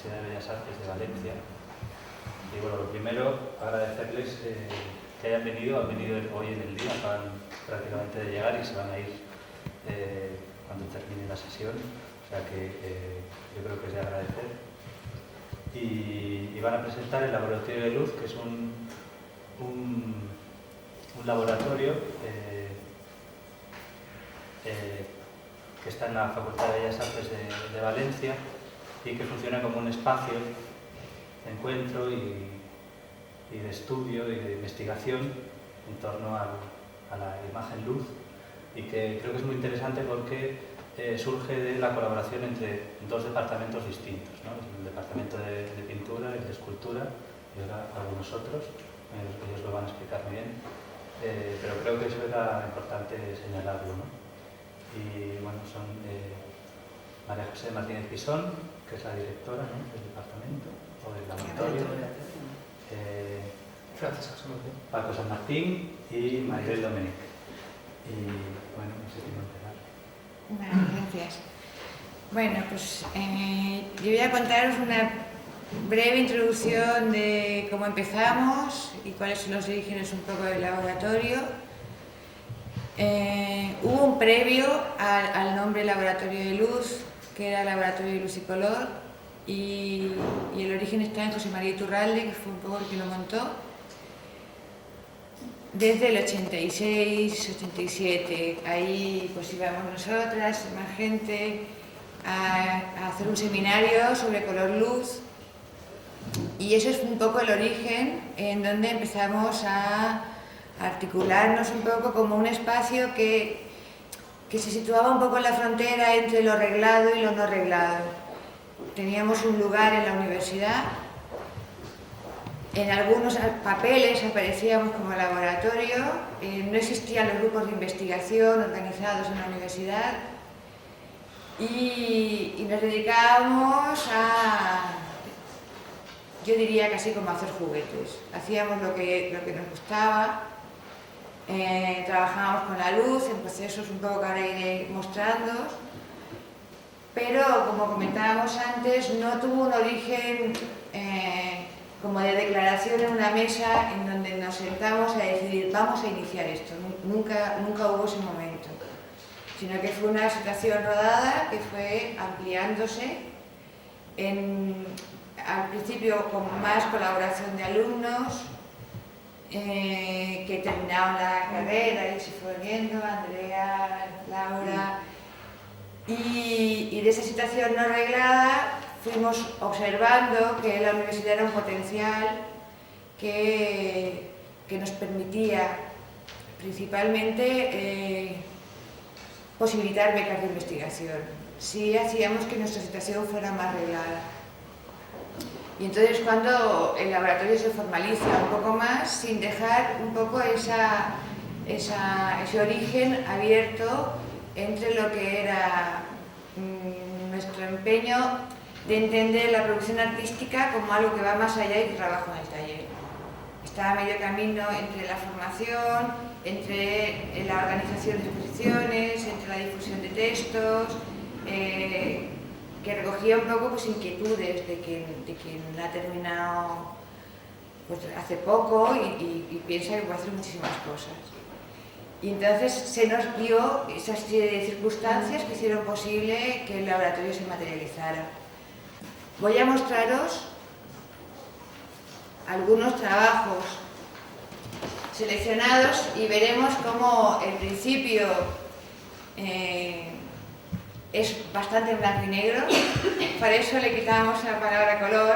Universidad de Bellas Artes de Valencia. Y bueno, lo primero, agradecerles que hayan venido hoy en el día, acaban prácticamente de llegar y se van a ir cuando termine la sesión, o sea que yo creo que es de agradecer. Y van a presentar el Laboratorio de Luz, que es un laboratorio que está en la Facultad de Bellas Artes de Valencia y que funciona como un espacio de encuentro y de estudio y de investigación en torno a la imagen luz, y que creo que es muy interesante porque surge de la colaboración entre dos departamentos distintos, ¿no? El departamento de pintura, el de escultura y ahora algunos otros, ellos lo van a explicar muy bien, pero creo que eso era importante señalarlo, ¿no? Y bueno, son María José Martínez Pisón, que es la directora, ¿no?, del departamento o del laboratorio, Paco San Martín y Maribel Domènech. Y bueno, no sé si me enterar. Vale, gracias. Bueno, pues yo voy a contaros una breve introducción de cómo empezamos y cuáles son los orígenes un poco del laboratorio. Hubo un previo al nombre Laboratorio de Luz, que era Laboratorio de Luz y Color, y el origen está en José María Iturralde, que fue un poco el que lo montó, desde el 86-87. Ahí pues íbamos nosotras, más gente, a hacer un seminario sobre color-luz, y eso es un poco el origen en donde empezamos a articularnos un poco como un espacio que se situaba un poco en la frontera entre lo reglado y lo no reglado. Teníamos un lugar en la universidad, en algunos papeles aparecíamos como laboratorio, no existían los grupos de investigación organizados en la universidad, y nos dedicábamos a, yo diría casi como a hacer juguetes. Hacíamos lo que nos gustaba. Trabajábamos con la luz en procesos un poco que ahora iré mostrando, pero como comentábamos antes, no tuvo un origen como de declaración en una mesa en donde nos sentamos a decidir vamos a iniciar esto. Nunca hubo ese momento, sino que fue una situación rodada que fue ampliándose al principio con más colaboración de alumnos que terminaron la carrera y se fueron viendo, Andrea, Laura, y de esa situación no reglada fuimos observando que la universidad era un potencial que nos permitía principalmente posibilitar becas de investigación si hacíamos que nuestra situación fuera más reglada. Y entonces cuando el laboratorio se formaliza un poco más, sin dejar un poco ese origen abierto entre lo que era nuestro empeño de entender la producción artística como algo que va más allá y que trabajo en el taller. Estaba a medio camino entre la formación, entre la organización de exposiciones, entre la difusión de textos, que recogía un poco pues, inquietudes de quien ha terminado pues, hace poco y piensa que puede hacer muchísimas cosas. Y entonces se nos dio esa serie de circunstancias que hicieron posible que el laboratorio se materializara. Voy a mostraros algunos trabajos seleccionados y veremos cómo el principio es bastante en blanco y negro. Para eso le quitamos la palabra color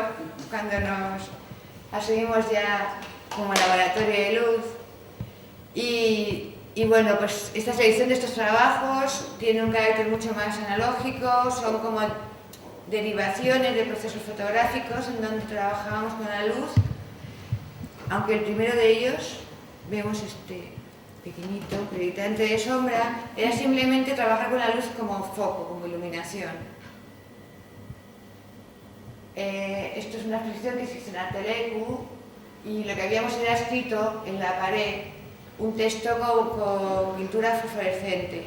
cuando nos asumimos ya como laboratorio de luz. Y bueno, pues esta selección de estos trabajos tiene un carácter mucho más analógico, son como derivaciones de procesos fotográficos en donde trabajábamos con la luz, aunque el primero de ellos, vemos este pequeñito, gritante de sombra, era simplemente trabajar con la luz como foco, como iluminación. Esto es una exposición que se hizo en Artelecu y lo que habíamos era escrito en la pared un texto con pintura fosforescente,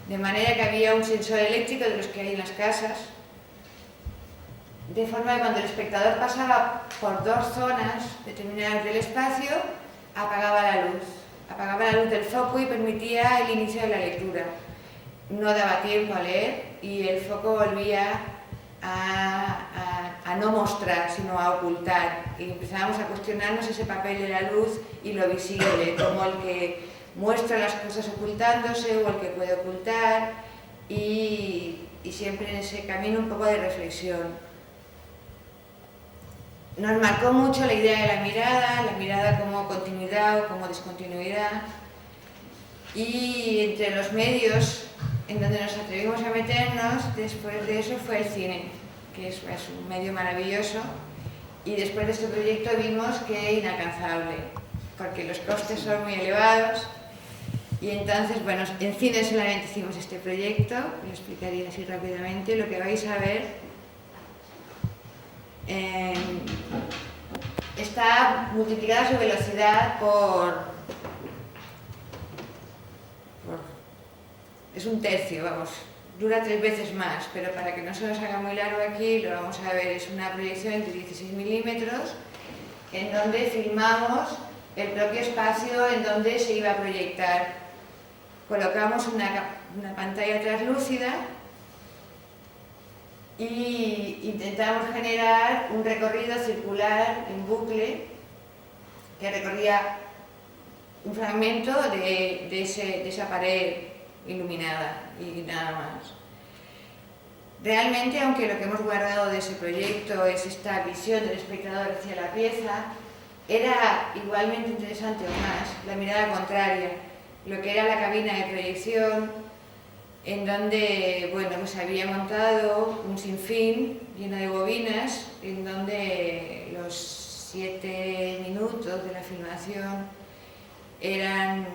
de manera que había un sensor eléctrico de los que hay en las casas de forma que cuando el espectador pasaba por dos zonas determinadas del espacio, apagaba la luz del foco y permitía el inicio de la lectura. No daba tiempo a leer y el foco volvía a no mostrar, sino a ocultar. Y empezábamos a cuestionarnos ese papel de la luz y lo visible, como el que muestra las cosas ocultándose o el que puede ocultar, y siempre en ese camino un poco de reflexión. Nos marcó mucho la idea de la mirada como continuidad o como discontinuidad, y entre los medios en donde nos atrevimos a meternos después de eso fue el cine, que es un medio maravilloso, y después de este proyecto vimos que inalcanzable, porque los costes son muy elevados, y entonces, bueno, en cine solamente hicimos este proyecto, lo explicaría así rápidamente. Lo que vais a ver está multiplicada su velocidad es un tercio, vamos, dura 3 veces más, pero para que no se nos haga muy largo aquí, lo vamos a ver. Es una proyección de 16 milímetros en donde filmamos el propio espacio en donde se iba a proyectar. Colocamos una pantalla translúcida y intentamos generar un recorrido circular en bucle que recorría un fragmento de esa pared iluminada y nada más. Realmente, aunque lo que hemos guardado de ese proyecto es esta visión del espectador hacia la pieza, era igualmente interesante o más la mirada contraria, lo que era la cabina de proyección, en donde, bueno, pues había montado un sinfín lleno de bobinas, en donde los 7 minutos de la filmación eran,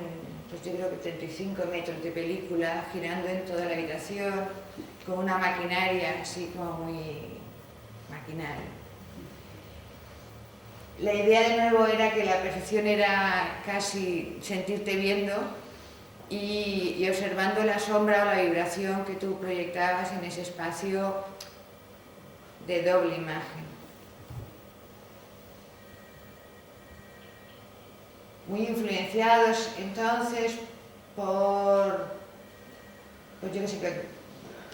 pues yo creo que 35 metros de película girando en toda la habitación, con una maquinaria así como muy maquinal. La idea de nuevo era que la percepción era casi sentirte viendo y observando la sombra o la vibración que tú proyectabas en ese espacio de doble imagen. Muy influenciados entonces pues yo qué sé,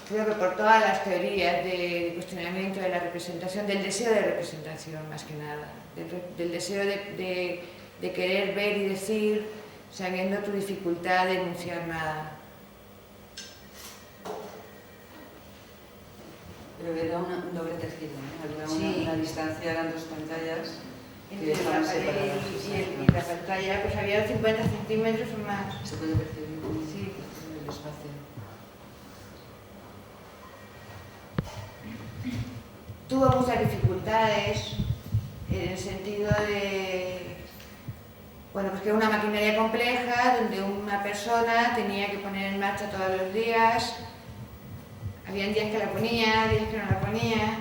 creo que por todas las teorías de cuestionamiento de la representación, del deseo de representación más que nada, del deseo de querer ver y decir sabiendo tu dificultad de enunciar nada. Pero era un doble tejido, ¿no? Había Sí. una distancia, eran 2 pantallas que Entre la estaban pared separadas. y la pantalla pues había 50 centímetros o más. Se puede percibir Sí. en el espacio. Tuvo muchas dificultades en el sentido de, bueno, pues que era una maquinaria compleja donde una persona tenía que poner en marcha todos los días. Habían días que la ponía, días que no la ponía.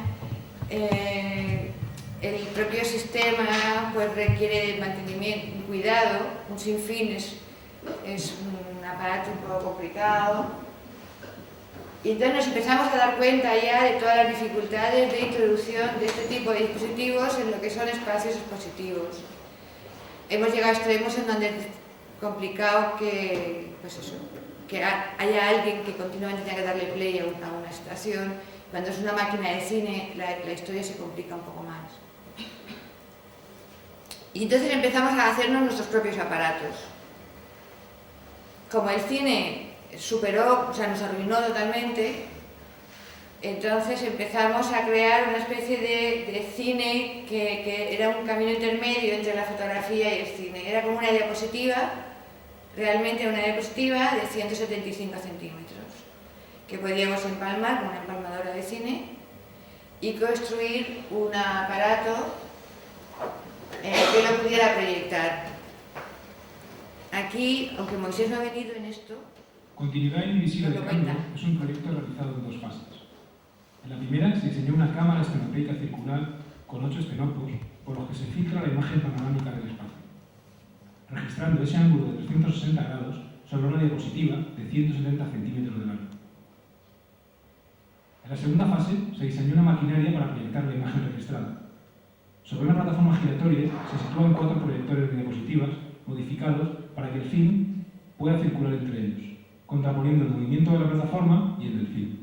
El propio sistema pues requiere de mantenimiento, cuidado, un sinfín, es un aparato un poco complicado. Y entonces nos empezamos a dar cuenta ya de todas las dificultades de introducción de este tipo de dispositivos en lo que son espacios expositivos. Hemos llegado a extremos en donde es complicado que, pues eso, que haya alguien que continuamente tenga que darle play a una estación. Cuando es una máquina de cine, la historia se complica un poco más. Y entonces empezamos a hacernos nuestros propios aparatos. Como el cine superó, o sea, nos arruinó totalmente, entonces empezamos a crear una especie de cine que era un camino intermedio entre la fotografía y el cine. Era como una diapositiva, realmente una diapositiva de 175 centímetros, que podíamos empalmar con una empalmadora de cine y construir un aparato que lo pudiera proyectar. Aquí, aunque Moisés no ha venido en esto, Continuidad Invisible de Cambio es un proyecto realizado en 2 fases. En la primera se diseñó una cámara estenopeica circular con 8 estenopos por los que se filtra la imagen panorámica del espacio, registrando ese ángulo de 360 grados sobre una diapositiva de 170 centímetros de largo. En la segunda fase se diseñó una maquinaria para proyectar la imagen registrada. Sobre una plataforma giratoria se sitúan 4 proyectores de diapositivas modificados para que el film pueda circular entre ellos, contraponiendo el movimiento de la plataforma y el del film.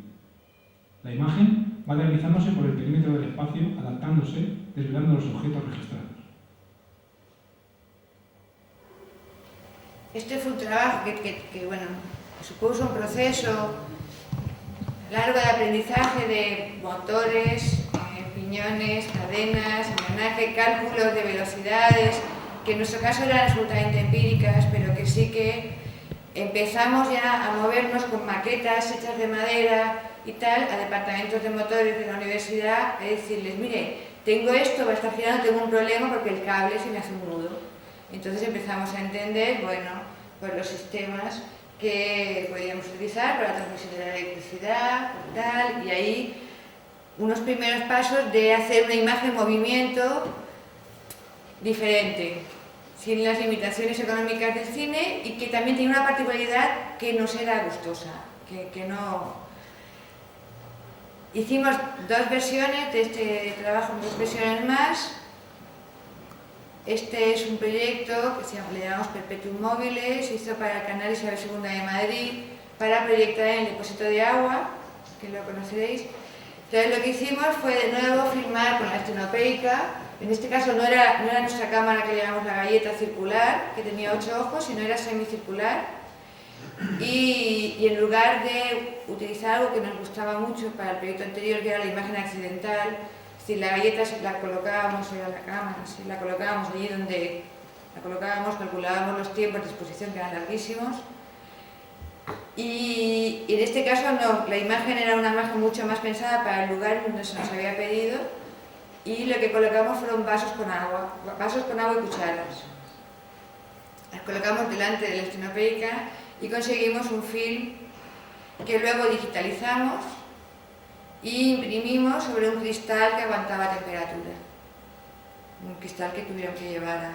La imagen va deslizándose por el perímetro del espacio, adaptándose, desvelando los objetos registrados. Este fue un trabajo que bueno, supuso un proceso largo de aprendizaje de motores, piñones, cadenas, engranaje, cálculos de velocidades, que en nuestro caso eran absolutamente empíricas, pero que sí que empezamos ya a movernos con maquetas hechas de madera y tal, a departamentos de motores de la universidad, a decirles, mire, tengo esto, va a estar girando, tengo un problema porque el cable se me hace un nudo. Entonces empezamos a entender, bueno, pues los sistemas que podíamos utilizar para la transmisión de la electricidad, tal, y ahí unos primeros pasos de hacer una imagen en movimiento diferente, sin las limitaciones económicas del cine y que también tiene una particularidad que nos era gustosa, que no... Hicimos 2 versiones de este trabajo, 2 versiones más. Este es un proyecto que le llamamos Perpetuum Mobile, se hizo para el canal Isabel II de Madrid, para proyectar en el depósito de agua, que lo conoceréis. Entonces lo que hicimos fue de nuevo filmar con la estenopeica. En este caso no era nuestra cámara que le llamamos la galleta circular, que tenía 8 ojos, sino era semicircular. Y en lugar de utilizar algo que nos gustaba mucho para el proyecto anterior, que era la imagen accidental, es decir, la galleta la colocábamos, era la cámara, la colocábamos allí donde la colocábamos, calculábamos los tiempos de exposición que eran larguísimos. Y en este caso no, la imagen era una imagen mucho más pensada para el lugar donde se nos había pedido, y lo que colocamos fueron vasos con agua y cucharas. Las colocamos delante de la estenopeica y conseguimos un film que luego digitalizamos y imprimimos sobre un cristal que aguantaba temperatura. Un cristal que tuvieron que llevar a...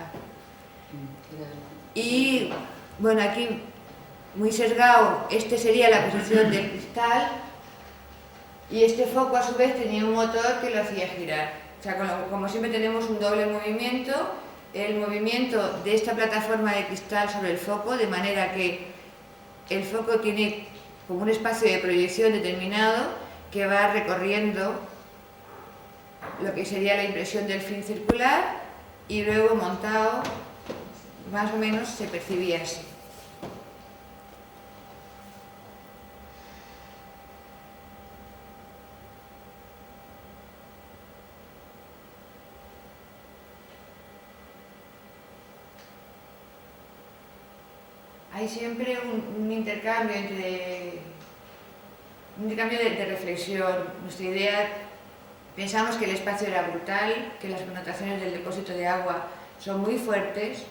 Y bueno, aquí muy sesgado, este sería la posición del cristal y este foco a su vez tenía un motor que lo hacía girar. O sea, como siempre tenemos un doble movimiento, el movimiento de esta plataforma de cristal sobre el foco, de manera que el foco tiene como un espacio de proyección determinado que va recorriendo lo que sería la impresión del film circular y luego montado, más o menos se percibía así. Hay siempre un intercambio de reflexión. Nuestra idea, pensamos que el espacio era brutal, que las connotaciones del depósito de agua son muy fuertes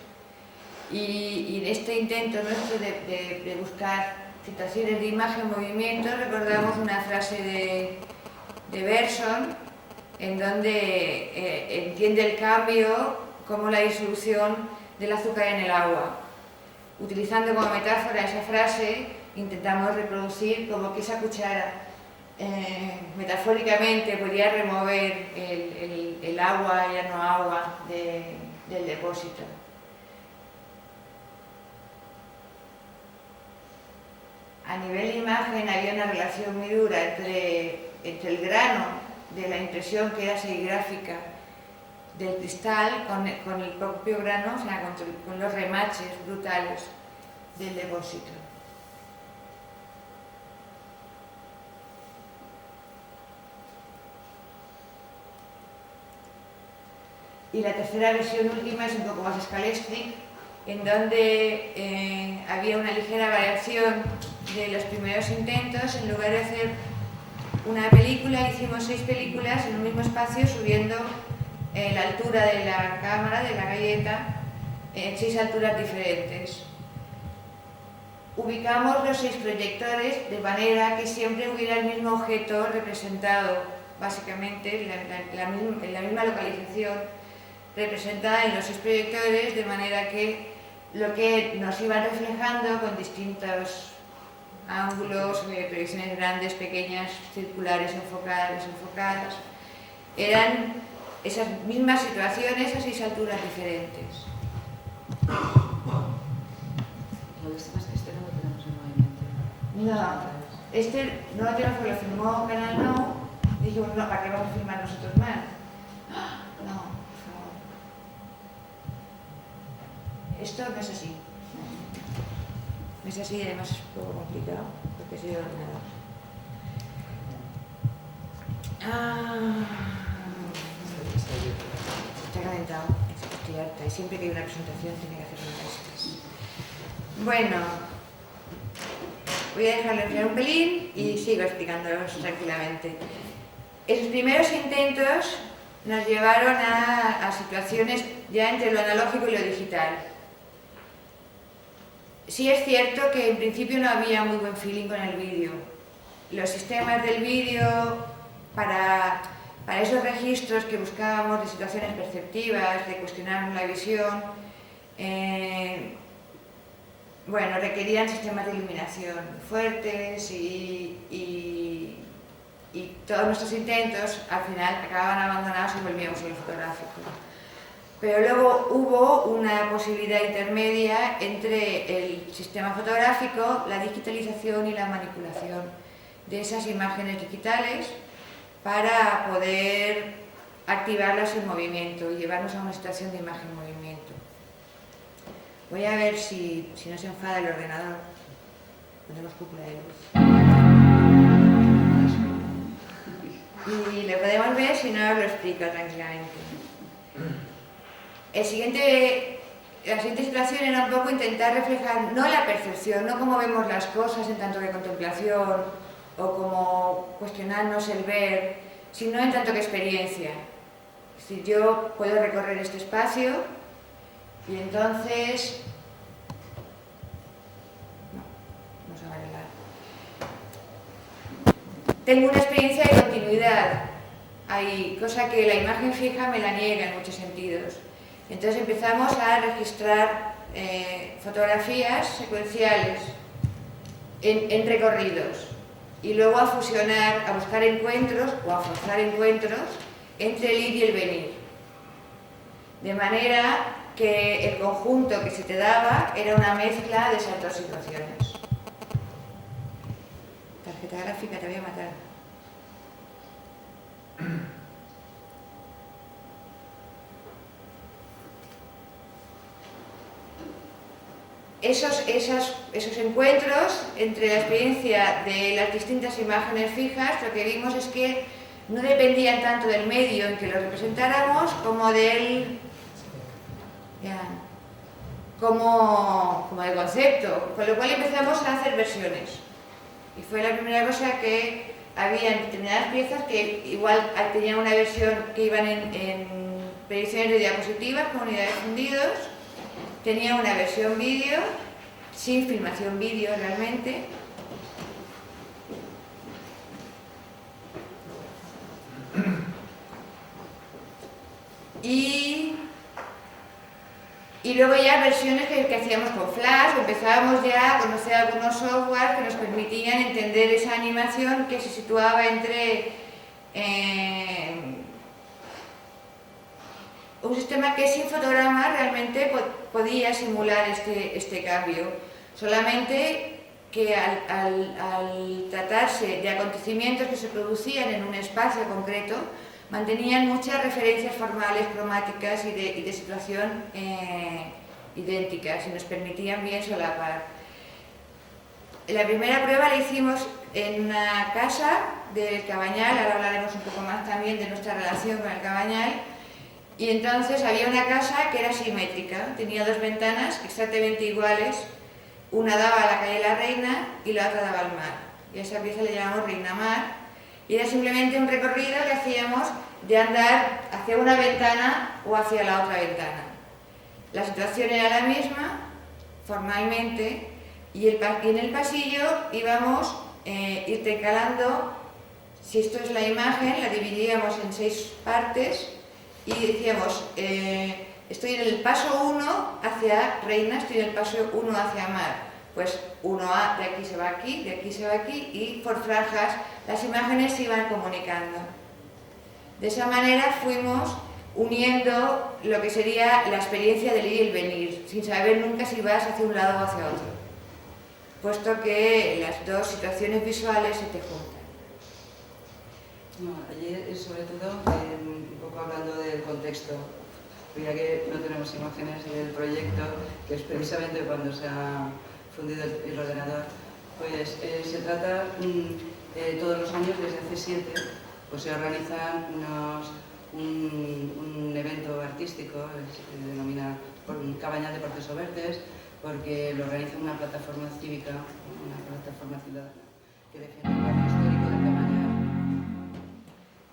y en este intento nuestro de buscar situaciones de imagen, movimiento, recordamos una frase de Bergson en donde entiende el cambio como la disolución del azúcar en el agua. Utilizando como metáfora esa frase, intentamos reproducir como que esa cuchara metafóricamente podría remover el agua, ya no agua, del depósito. A nivel de imagen había una relación muy dura entre el grano de la impresión que era serigráfica del cristal con el propio grano, o sea, con los remaches brutales del depósito. Y la tercera versión última es un poco más scalextric, en donde había una ligera variación de los primeros intentos. En lugar de hacer una película, hicimos 6 películas en un mismo espacio, subiendo la altura de la cámara, de la galleta, en 6 alturas diferentes. Ubicamos los 6 proyectores de manera que siempre hubiera el mismo objeto representado, básicamente en la misma localización, representada en los 6 proyectores, de manera que lo que nos iban reflejando con distintos ángulos, proyecciones grandes, pequeñas, circulares, enfocadas, desenfocadas. Eran esas mismas situaciones a 6 alturas diferentes. Lo que pasa es que este no lo tenemos en movimiento. No, este no lo tenemos porque lo firmó Canal No. Dijimos, no, ¿para qué vamos a firmar nosotros más? No, por favor. Esto no es así. No es así, además es un poco complicado, porque soy de ordenador. Está calentado, estoy harta, y siempre que hay una presentación tiene que hacer una de estas. Bueno, voy a dejarlo enfriar un pelín y sigo explicándolos tranquilamente. Esos primeros intentos nos llevaron a situaciones ya entre lo analógico y lo digital. Sí es cierto que en principio no había muy buen feeling con el vídeo. Los sistemas del vídeo para esos registros que buscábamos de situaciones perceptivas, de cuestionar la visión, bueno, requerían sistemas de iluminación fuertes y todos nuestros intentos al final acababan abandonados y volvíamos a lo fotográfico. Pero luego hubo una posibilidad intermedia entre el sistema fotográfico, la digitalización y la manipulación de esas imágenes digitales para poder activarlas en movimiento y llevarnos a una situación de imagen en movimiento. Voy a ver si no se enfada el ordenador. Ponemos cúpula de luz. Y lo podemos ver si no os lo explico tranquilamente. La siguiente situación era un poco intentar reflejar no la percepción, no cómo vemos las cosas en tanto que contemplación o como cuestionarnos el ver, sino en tanto que experiencia. Es decir, yo puedo recorrer este espacio y entonces... No se va a arreglar. Tengo una experiencia de continuidad, hay cosa que la imagen fija me la niega en muchos sentidos. Entonces empezamos a registrar fotografías secuenciales en recorridos y luego a fusionar, a buscar encuentros o a forzar encuentros entre el ir y el venir. De manera que el conjunto que se te daba era una mezcla de esas dos situaciones. Tarjeta gráfica, te voy a matar. Esos encuentros entre la experiencia de las distintas imágenes fijas, lo que vimos es que no dependían tanto del medio en que lo representáramos como del concepto, con lo cual empezamos a hacer versiones. Y fue la primera cosa que había determinadas piezas que igual tenían una versión que iban en proyecciones de diapositivas con unidades de fundidos. Tenía una versión vídeo, sin filmación vídeo realmente. Y luego ya versiones que hacíamos con Flash, empezábamos ya a conocer algunos software que nos permitían entender esa animación que se situaba entre un sistema que sin fotograma realmente podía simular este cambio, solamente que al tratarse de acontecimientos que se producían en un espacio concreto, mantenían muchas referencias formales, cromáticas y de situación idénticas y nos permitían bien solapar. La primera prueba la hicimos en una casa del Cabañal, ahora hablaremos un poco más también de nuestra relación con el Cabañal. Y entonces había una casa que era simétrica, tenía dos ventanas exactamente iguales, una daba a la calle La Reina y la otra daba al mar. Y a esa pieza le llamamos Reina Mar, y era simplemente un recorrido que hacíamos de andar hacia una ventana o hacia la otra ventana. La situación era la misma, formalmente, y en el pasillo íbamos intercalando, si esto es la imagen, la dividíamos en 6 partes, y decíamos, estoy en el paso 1 hacia Reina, estoy en el paso 1 hacia Mar. pues 1A de aquí se va aquí, de aquí se va aquí, y por franjas las imágenes se iban comunicando. De esa manera fuimos uniendo lo que sería la experiencia del ir y el venir, sin saber nunca si vas hacia un lado o hacia otro, puesto que las dos situaciones visuales se te juntan. No, ayer, sobre todo, un poco hablando del contexto, ya que no tenemos imágenes del proyecto, que es precisamente cuando se ha fundido el ordenador, pues se trata todos los años, desde hace 7, pues se organizan un evento artístico, se denomina Cabañal de Portes Obertes, porque lo organiza una plataforma cívica, una plataforma ciudadana, que defiende el barrio histórico de Cabañal.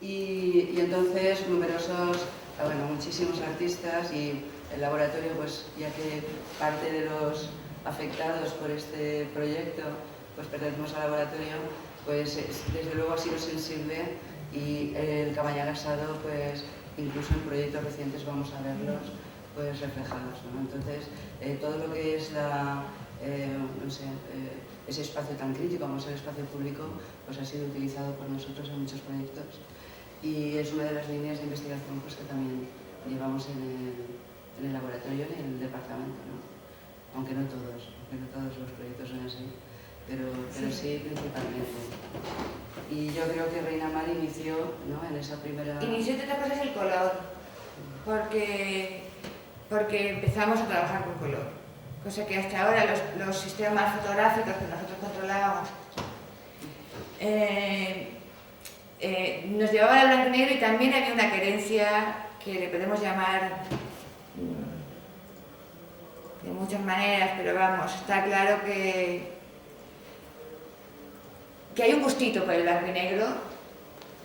Y entonces muchísimos artistas, y el laboratorio, pues ya que parte de los afectados por este proyecto pues pertenecemos al laboratorio, pues desde luego ha sido sensible, y el Cabañal Asado, pues incluso en proyectos recientes vamos a verlos pues reflejados, ¿no? Entonces todo lo que es ese espacio tan crítico como es el espacio público, pues ha sido utilizado por nosotros en muchos proyectos, y es una de las líneas de investigación pues que también llevamos en el laboratorio y en el departamento, ¿no? Aunque no todos los proyectos son así, pero sí principalmente. Y yo creo que Reina Mar inició, ¿no?, en esa primera... Inició, entre otras cosas, el color, porque empezamos a trabajar con color, cosa que hasta ahora los sistemas fotográficos que nosotros controlábamos nos llevaban al blanco y negro, y también había una querencia que le podemos llamar de muchas maneras, pero vamos, está claro que hay un gustito por el blanco y negro,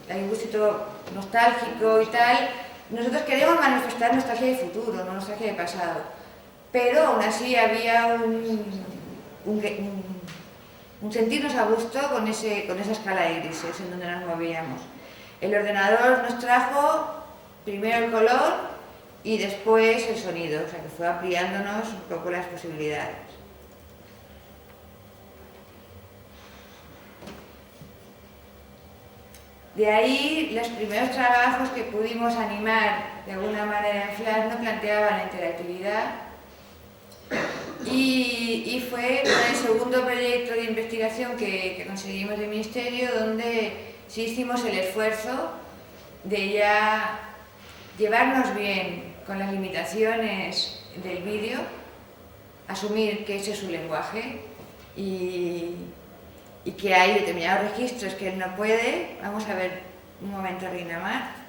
hay un gustito nostálgico y tal. Nosotros queremos manifestar nostalgia de futuro, no nostalgia de pasado, pero aún así había un sentirnos a gusto con esa escala de grises en donde nos movíamos. El ordenador nos trajo primero el color y después el sonido, o sea que fue ampliándonos un poco las posibilidades. De ahí, los primeros trabajos que pudimos animar de alguna manera en Flash no planteaban la interactividad, y fue con el segundo proyecto de investigación que conseguimos del Ministerio, donde sí hicimos el esfuerzo de ya llevarnos bien con las limitaciones del vídeo, asumir que ese es su lenguaje y que hay determinados registros que él no puede. Vamos a ver un momento a Reina Mar.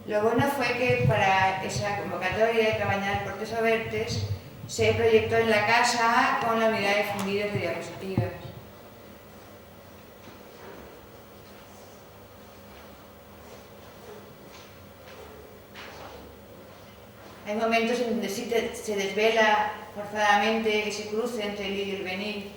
Lo bueno fue que para esa convocatoria de Cabañal Portes Obertes se proyectó en la casa con la unidad de fundidos de diapositivas. Hay momentos en donde sí se desvela forzadamente ese cruce entre el ir y el venir.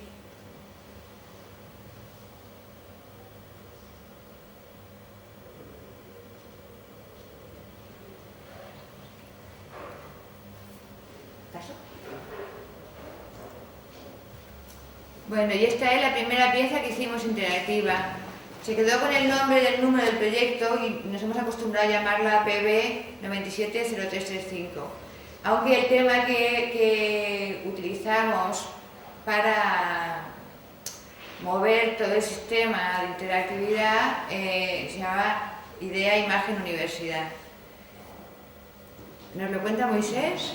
Bueno, y esta es la primera pieza que hicimos interactiva. Se quedó con el nombre del número del proyecto y nos hemos acostumbrado a llamarla PB 970335. Aunque el tema que utilizamos para mover todo el sistema de interactividad se llama Idea, Imagen, Universidad. ¿Nos lo cuenta Moisés?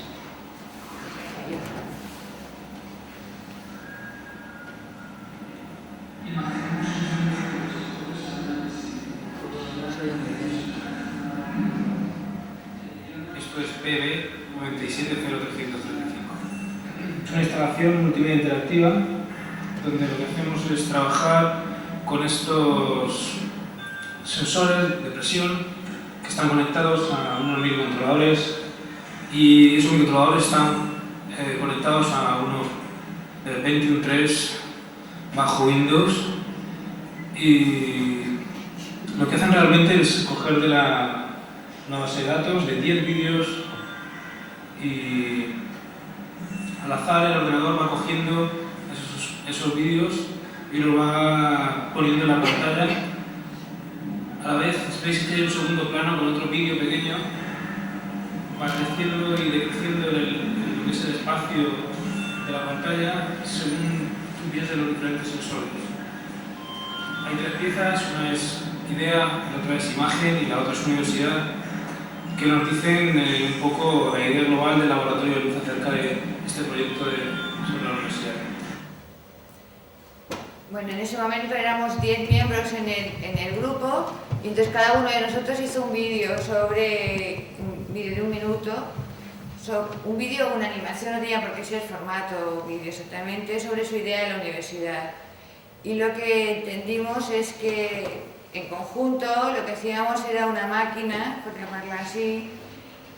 Esto es PB 970335. Es una instalación multimedia interactiva donde lo que hacemos es trabajar con estos sensores de presión que están conectados a unos microcontroladores, y esos microcontroladores están conectados a unos Pentium 3 bajo Windows, y lo que hacen realmente es coger de la una base de datos de 10 vídeos y al azar el ordenador va cogiendo esos vídeos y los va poniendo en la pantalla. A la vez veis que hay un segundo plano con otro vídeo pequeño, va creciendo y decreciendo lo que es el espacio de la pantalla según tú piensas los diferentes sensores. Hay 3 piezas, una es idea, la otra es imagen y la otra es universidad, que nos dicen un poco la idea global del laboratorio de luz acerca de este proyecto sobre la universidad. Bueno, en ese momento éramos 10 miembros en el grupo y entonces cada uno de nosotros hizo un vídeo de 1 minuto, un vídeo o una animación, no tenía por qué ser formato vídeo exactamente, sobre su idea de la universidad. Y lo que entendimos es que en conjunto lo que hacíamos era una máquina, por llamarla así,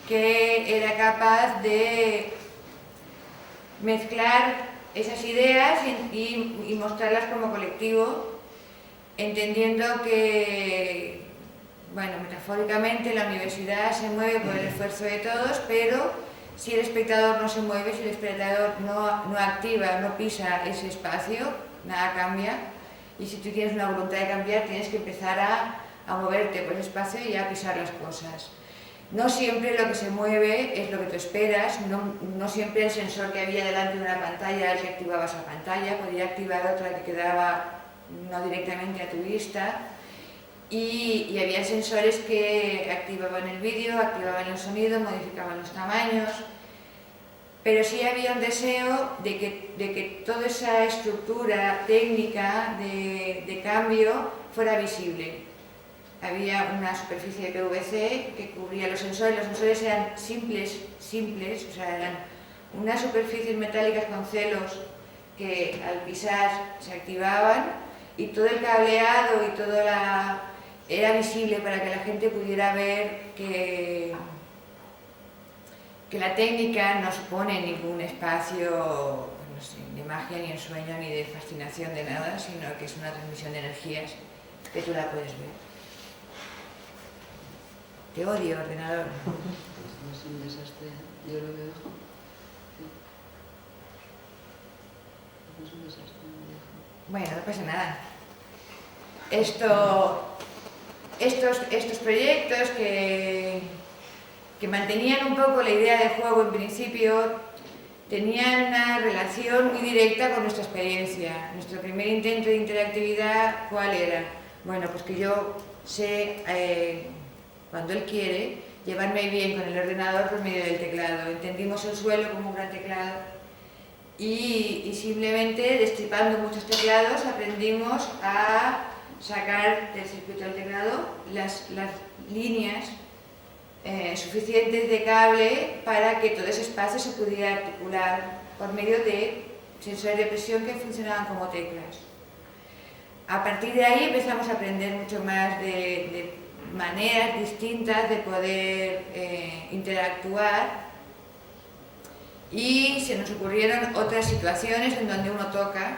que era capaz de mezclar esas ideas y mostrarlas como colectivo, entendiendo que, bueno, metafóricamente la universidad se mueve por el esfuerzo de todos, pero si el espectador no se mueve, si el espectador no activa, no pisa ese espacio, nada cambia. Y si tú tienes una voluntad de cambiar, tienes que empezar a moverte por ese espacio y a pisar las cosas. No siempre lo que se mueve es lo que tú esperas, no siempre el sensor que había delante de una pantalla era el que activaba esa pantalla, podía activar otra que quedaba no directamente a tu vista. Y había sensores que activaban el vídeo, activaban el sonido, modificaban los tamaños. Pero sí había un deseo de que toda esa estructura técnica de cambio fuera visible. Había una superficie de PVC que cubría los sensores eran simples, o sea, eran unas superficies metálicas con celos que al pisar se activaban y todo el cableado y era visible para que la gente pudiera ver que la técnica no supone ningún espacio, no sé, de magia, ni ensueño, ni de fascinación de nada, sino que es una transmisión de energías que tú la puedes ver. Te odio, ordenador. Es un desastre, yo lo veo. Es un desastre. Bueno, no pasa nada. Estos proyectos que mantenían un poco la idea de juego en principio, tenían una relación muy directa con nuestra experiencia. Nuestro primer intento de interactividad, ¿cuál era? Bueno, pues que yo sé, cuando él quiere, llevarme bien con el ordenador por medio del teclado. Entendimos el suelo como un gran teclado y simplemente destripando muchos teclados aprendimos a sacar del circuito del teclado las líneas suficientes de cable para que todo ese espacio se pudiera articular por medio de sensores de presión que funcionaban como teclas. A partir de ahí empezamos a aprender mucho más de maneras distintas de poder interactuar y se nos ocurrieron otras situaciones en donde uno toca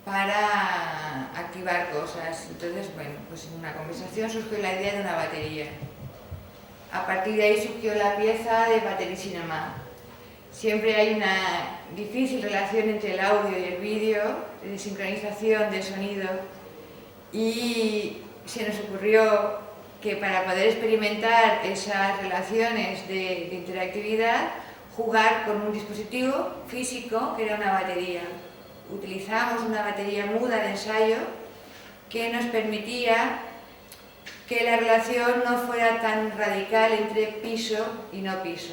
para activar cosas. Entonces, bueno, pues en una conversación surgió la idea de una batería. A partir de ahí surgió la pieza de Batterie Cinema. Siempre hay una difícil relación entre el audio y el vídeo, de sincronización del sonido, y se nos ocurrió que para poder experimentar esas relaciones de interactividad, jugar con un dispositivo físico que era una batería. Utilizamos una batería muda de ensayo que nos permitía que la relación no fuera tan radical entre piso y no piso,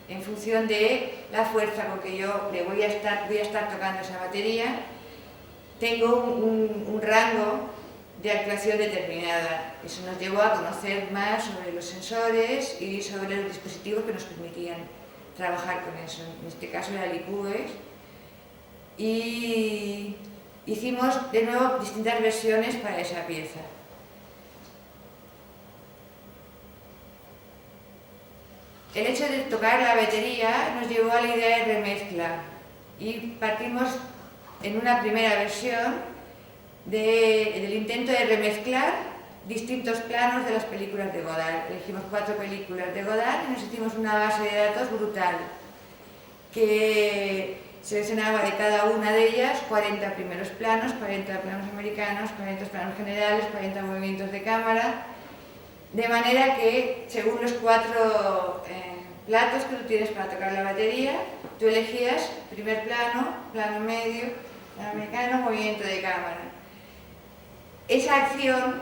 en función de la fuerza con que yo le voy a estar tocando esa batería, tengo un rango de actuación determinada. Eso nos llevó a conocer más sobre los sensores y sobre los dispositivos que nos permitían trabajar con eso. En este caso era el IQES. Y hicimos de nuevo distintas versiones para esa pieza. El hecho de tocar la batería nos llevó a la idea de remezcla y partimos en una primera versión del intento de remezclar distintos planos de las películas de Godard. Elegimos 4 películas de Godard y nos hicimos una base de datos brutal, que seleccionaba de cada una de ellas 40 primeros planos, 40 planos americanos, 40 planos generales, 40 movimientos de cámara, de manera que según los 4 platos que tú tienes para tocar la batería, tú elegías primer plano, plano medio, plano americano, movimiento de cámara. Esa acción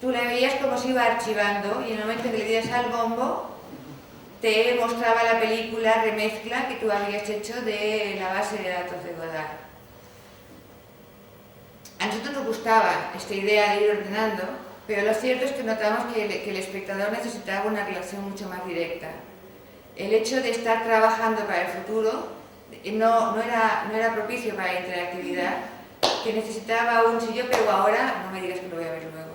tú la veías como se iba archivando y en el momento que le dieras al bombo te mostraba la película remezcla que tú habías hecho de la base de datos de Godard. A nosotros nos gustaba esta idea de ir ordenando, pero lo cierto es que notamos que el espectador necesitaba una relación mucho más directa. El hecho de estar trabajando para el futuro no era propicio para la interactividad, que necesitaba un si yo pego ahora, no me digas que lo voy a ver luego.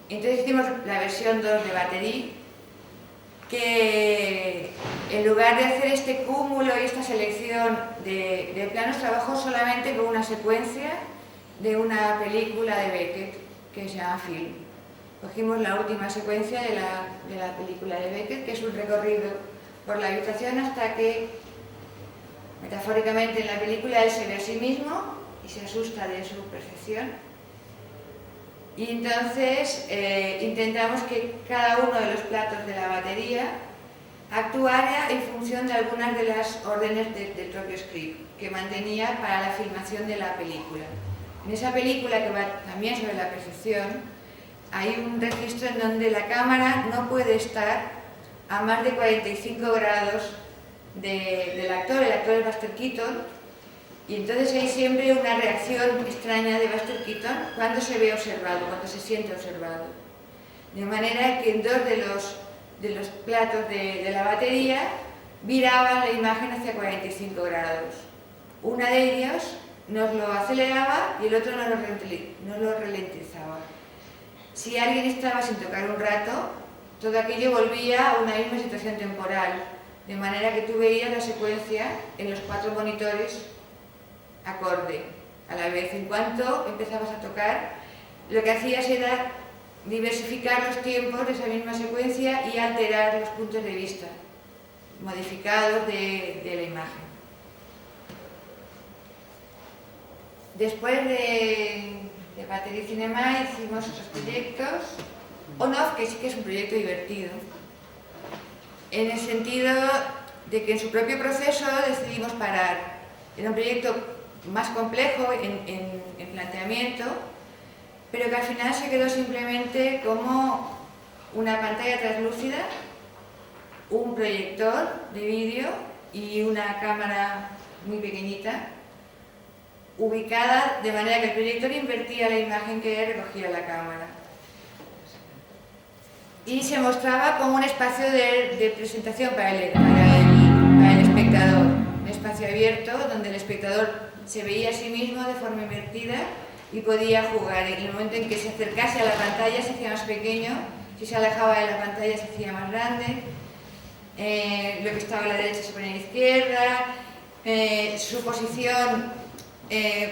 Entonces hicimos la versión 2 de Batterie, que en lugar de hacer este cúmulo y esta selección de planos, trabajó solamente con una secuencia de una película de Beckett que se llama Film. Cogimos la última secuencia de la película de Beckett, que es un recorrido por la habitación hasta que, metafóricamente en la película, él se ve a sí mismo y se asusta de su percepción. Y entonces intentamos que cada uno de los platos de la batería actuara en función de algunas de las órdenes del propio script que mantenía para la filmación de la película. En esa película, que va también sobre la percepción, hay un registro en donde la cámara no puede estar a más de 45 grados del actor. El actor es Buster Keaton. Y entonces hay siempre una reacción extraña de Buster Keaton cuando se ve observado, cuando se siente observado. De manera que en 2 de los platos de la batería viraban la imagen hacia 45 grados. Una de ellas nos lo aceleraba y el otro no lo ralentizaba. Si alguien estaba sin tocar un rato, todo aquello volvía a una misma situación temporal, de manera que tú veías la secuencia en los 4 monitores acorde a la vez. En cuanto empezabas a tocar, lo que hacías era diversificar los tiempos de esa misma secuencia y alterar los puntos de vista modificados de la imagen. Después de Batterie Cinema hicimos otros proyectos. On-Off, que sí que es un proyecto divertido, en el sentido de que en su propio proceso decidimos parar. Era un proyecto más complejo en planteamiento, pero que al final se quedó simplemente como una pantalla translúcida, un proyector de vídeo y una cámara muy pequeñita, ubicada de manera que el proyector invertía la imagen que recogía la cámara. Y se mostraba como un espacio de presentación para el espectador, un espacio abierto donde el espectador se veía a sí mismo de forma invertida y podía jugar. En el momento en que se acercase a la pantalla se hacía más pequeño, si se alejaba de la pantalla se hacía más grande, lo que estaba a la derecha se ponía a la izquierda, su posición,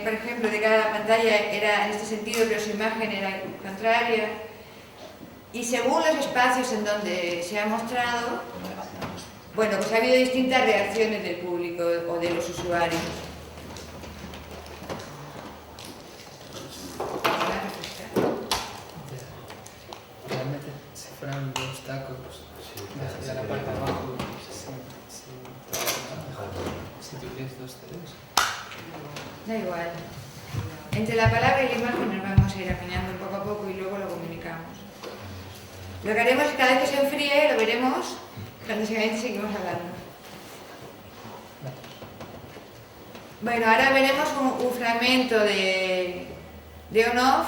por ejemplo, de cara a la pantalla era en este sentido, pero su imagen era contraria. Y según los espacios en donde se ha mostrado, bueno, pues ha habido distintas reacciones del público o de los usuarios. Realmente, si fueran 2 tacos, dejaría la parte de abajo si tuvierais 2 CDs. Da igual. Entre la palabra y la imagen nos vamos a ir apañando poco a poco y luego lo comunicamos. Lo que haremos es que cada vez que se enfríe, lo veremos, cuando seguimos hablando. Bueno, ahora veremos un fragmento de On-Off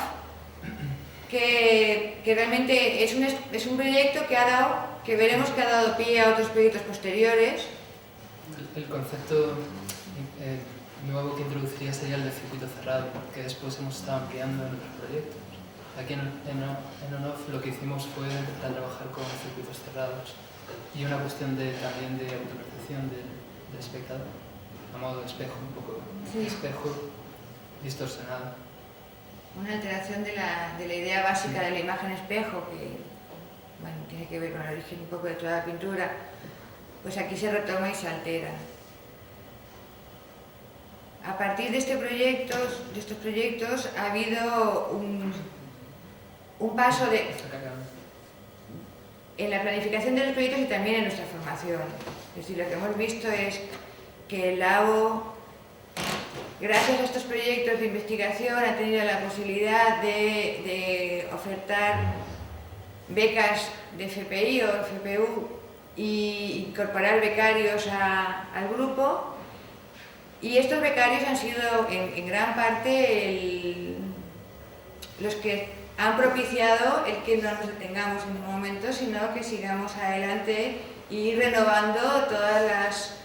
que realmente es un proyecto que veremos que ha dado pie a otros proyectos posteriores. El concepto nuevo que introduciría sería el de circuito cerrado, que después hemos estado ampliando en otros proyectos. Aquí en On-Off lo que hicimos fue empezar a trabajar con circuitos cerrados y una cuestión también de autopercepción del espectador, a modo de espejo, un poco sí. espejo distorsionado. una alteración de la idea básica de la imagen espejo, que bueno, tiene que ver con el origen un poco de toda la pintura, pues aquí se retoma y se altera. A partir de estos proyectos ha habido un paso en la planificación de los proyectos y también en nuestra formación. Es decir, lo que hemos visto es que el LABO, gracias a estos proyectos de investigación, ha tenido la posibilidad de ofertar becas de FPI o FPU e incorporar becarios al grupo, y estos becarios han sido en gran parte los que han propiciado el que no nos detengamos en un momento, sino que sigamos adelante y ir renovando todas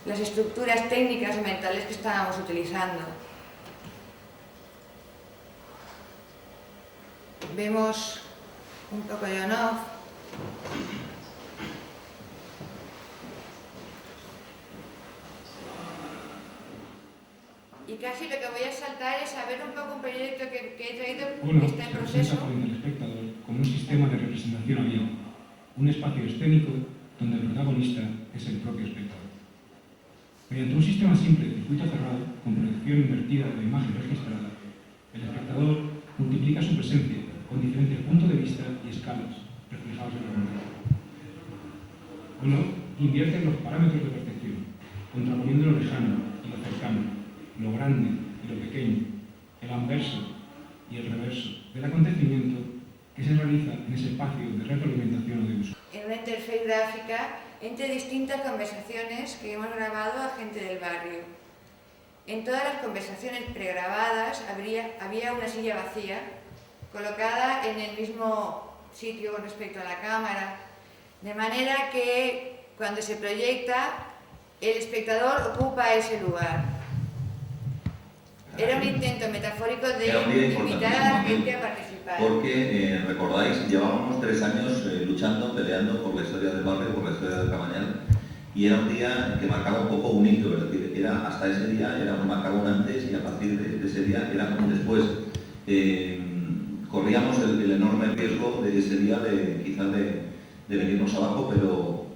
las estructuras técnicas y mentales que estábamos utilizando. Vemos un poco de on-off. Y casi lo que voy a saltar es saber un poco un proyecto que he traído que está en proceso. Se presenta frente al espectador como un sistema de representación abierto, un espacio escénico donde el protagonista es el propio espectador. Mediante un sistema simple de circuito cerrado, con proyección invertida de la imagen registrada, el espectador multiplica su presencia con diferentes puntos de vista y escalas reflejados en la pantalla. Uno invierte los parámetros de percepción, contraponiendo lo lejano y lo cercano, lo grande y lo pequeño, el anverso y el reverso del acontecimiento que se realiza en ese espacio de retroalimentación audiovisual. En una interfaz gráfica entre distintas conversaciones que hemos grabado a gente del barrio. En todas las conversaciones pregrabadas había una silla vacía, colocada en el mismo sitio con respecto a la cámara, de manera que cuando se proyecta, el espectador ocupa ese lugar. Era un intento metafórico de invitar a la gente a participar. Porque, recordáis, llevábamos 3 años luchando, peleando por la historia del barrio, por la historia del Cabañal, y era un día que marcaba un poco un hito, es decir, era hasta ese día marcaba un antes y a partir de ese día era un después. Corríamos el enorme riesgo de ese día quizás de venirnos abajo,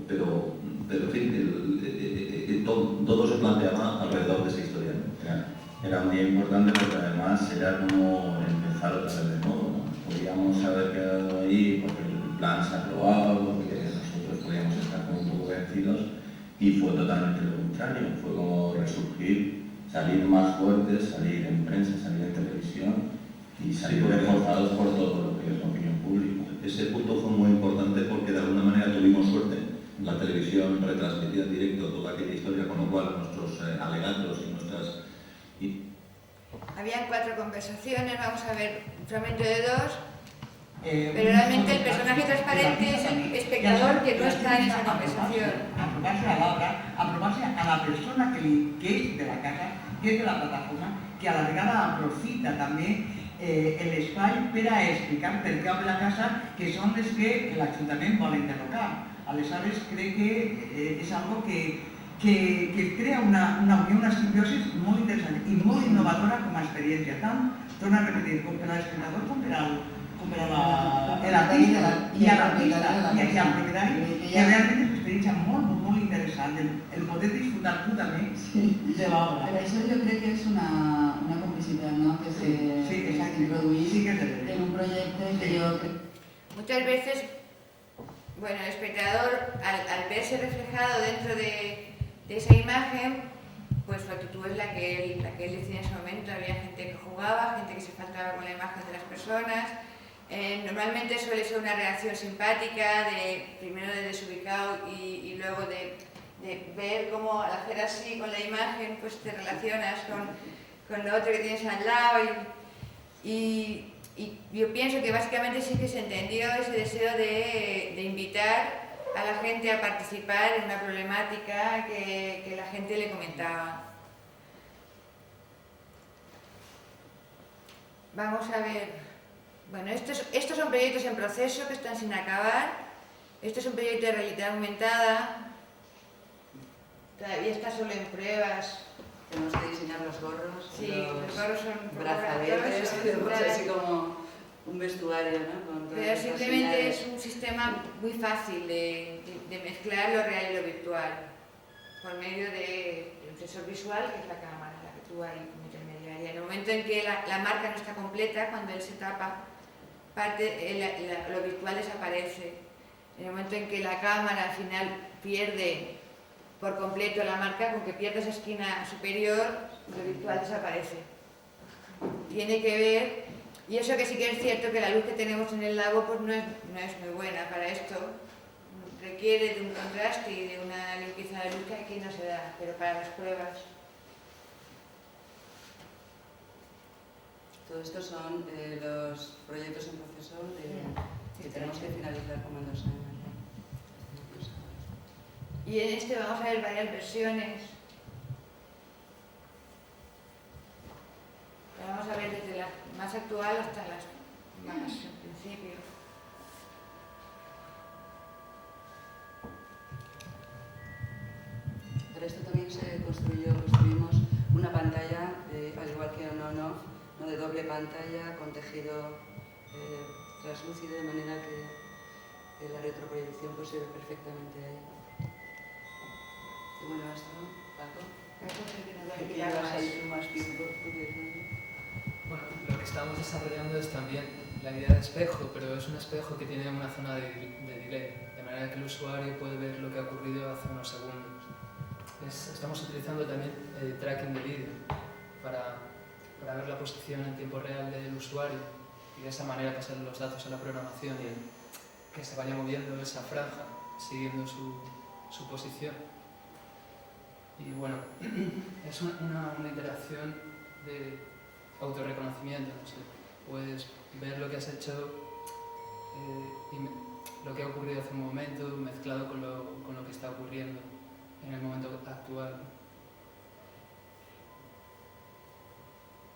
pero en fin, todo se planteaba alrededor de esa historia, ¿no? Era un día importante porque además era como empezar otra vez de nuevo, ¿no? Podíamos haber quedado ahí porque el plan se ha aprobado, porque nosotros podíamos estar como un poco vencidos, y fue totalmente lo contrario, fue como resurgir, salir más fuertes, salir en prensa, salir en televisión y salir reforzados por todo lo que es la opinión pública. Ese punto fue muy importante porque de alguna manera tuvimos suerte. La televisión retransmitía en directo toda aquella historia, con lo cual nuestros alegatos y nuestras... Habían 4 conversaciones, vamos a ver un fragmento de 2, pero realmente el personaje transparente es el espectador que no está en esa conversación. Aprobarse a la obra, aprobarse a la persona que es de la casa, que es de la plataforma, que a la vegada aprofita també l'espai per a explicar per què obre la casa, que són les que l'Ajuntament vol interrogar. Aleshores, crec que és algo que crea una unión, una simbiosis muy interesante y muy innovadora como experiencia, torno a repetir, com per a l'espectador com per a l'artista i al propietari, que realment és una experiència molt interessant, el poder disfrutar purament de l'obra. Pero eso yo creo que es una complicidad, ¿no? Que se introduce en un proyecto que yo creo. Muchas veces, bueno, el espectador, al verse reflejado dentro de esa imagen, pues su actitud es la que él decía en ese momento. Había gente que jugaba, gente que se faltaba con la imagen de las personas. Normalmente suele ser una reacción simpática, primero de desubicado y luego de ver cómo al hacer así con la imagen pues te relacionas con lo otro que tienes al lado y yo pienso que básicamente sí que se entendió ese deseo de invitar a la gente a participar en una problemática que la gente le comentaba. Vamos a ver, bueno, estos son proyectos en proceso que están sin acabar. Esto es un proyecto de realidad aumentada, todavía está solo en pruebas, tenemos que diseñar los gorros, Sí, los gorros son brazaletes, tenemos así como un vestuario, ¿no? Con todas pero estas simplemente señales. es un sistema muy fácil de mezclar lo real y lo virtual por medio de un sensor visual, que es la cámara, la que tú ahí como intermediaria. En el momento en que la marca no está completa, cuando él se tapa, lo virtual desaparece. En el momento en que la cámara al final pierde por completo la marca, con que pierde esa esquina superior, lo virtual desaparece. Tiene que ver, y eso que sí que es cierto, que la luz que tenemos en el lago pues no es muy buena para esto. Requiere de un contraste y de una limpieza de luz que aquí no se da, pero para las pruebas. Todo esto son los proyectos en proceso que tenemos que finalizar como en 2 años. Y en este vamos a ver varias versiones. Vamos a ver desde la más actual hasta las más en principio. Para esto también construimos una pantalla, al igual que un on-off, ¿no? De doble pantalla con tejido translúcido, de manera que la retroproyección pues, se ve perfectamente ahí. Y bueno, esto, Paco, que llevas ahí más tiempo. Bueno, lo que estamos desarrollando es también la idea de espejo, pero es un espejo que tiene una zona de delay, de manera que el usuario puede ver lo que ha ocurrido hace unos segundos. Estamos utilizando también tracking de vídeo para ver la posición en tiempo real del usuario y de esa manera pasar los datos a la programación y que se vaya moviendo esa franja siguiendo su posición. Y bueno, es una interacción de autorreconocimiento, no sé. Puedes ver lo que has hecho y lo que ha ocurrido hace un momento mezclado con lo que está ocurriendo en el momento actual.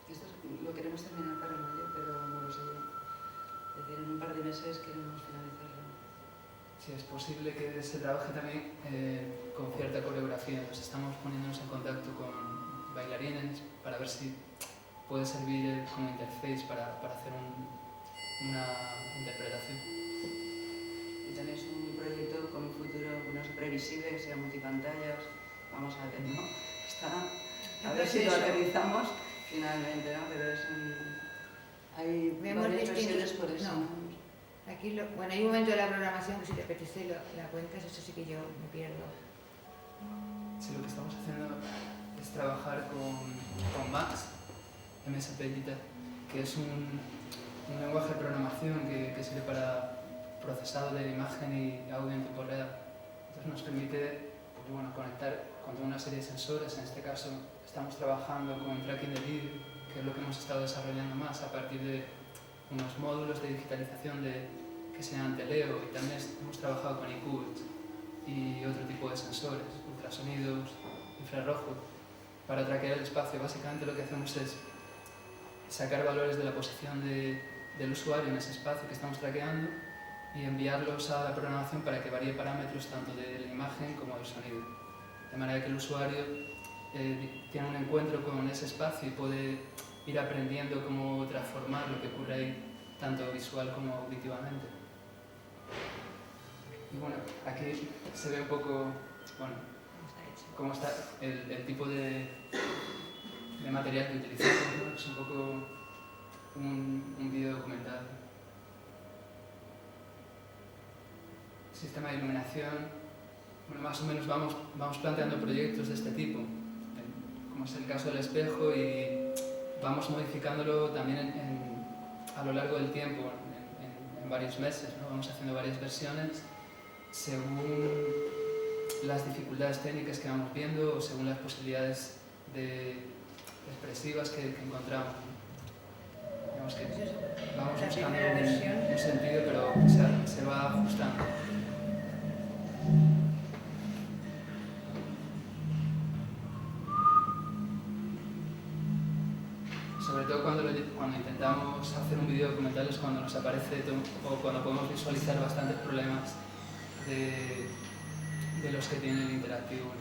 Esto lo queremos terminar para mayo, pero no lo sé yo. Es decir, en un par de meses queremos finalizarlo. Sí, es posible que se trabaje también con cierta coreografía. Nos estamos poniéndonos en contacto con bailarines para ver si puede servir como interface para hacer una interpretación. Y también es un proyecto con un futuro, no sé, previsible, que sea multipantallas. Vamos a ver, ¿no? A ver si lo aterrizamos finalmente, ¿no? Pero es hay varias versiones por eso. No. Aquí bueno, hay un momento de la programación que si te apetece la cuentas, eso sí que yo me pierdo. Sí, lo que estamos haciendo es trabajar con Max, MSPGT, que es un lenguaje de programación que sirve para procesado de imagen y audio en tiempo real. Entonces nos permite pues, bueno, conectar con toda una serie de sensores. En este caso estamos trabajando con tracking de vídeo, que es lo que hemos estado desarrollando más a partir de unos módulos de digitalización que se llaman Teleo, y también hemos trabajado con iQubits y otro tipo de sensores, ultrasonidos, infrarrojos, para traquear el espacio. Básicamente lo que hacemos es sacar valores de la posición del usuario en ese espacio que estamos traqueando y enviarlos a la programación para que varíe parámetros tanto de la imagen como del sonido. De manera que el usuario tiene un encuentro con ese espacio y puede ir aprendiendo cómo transformar lo que ocurre ahí, tanto visual como auditivamente. Y bueno, aquí se ve un poco, bueno, cómo está el tipo de material que utilizamos, ¿no? Es un poco un video documental. Sistema de iluminación, bueno, más o menos vamos planteando proyectos de este tipo, como es el caso del espejo, y vamos modificándolo también a lo largo del tiempo, en varios meses, ¿no? Vamos haciendo varias versiones según las dificultades técnicas que vamos viendo o según las posibilidades expresivas que encontramos. Digamos que vamos buscando un sentido, pero se va ajustando. Sobre todo cuando intentamos hacer un vídeo documental es cuando nos aparece o cuando podemos visualizar bastantes problemas de los que tiene el interactivo.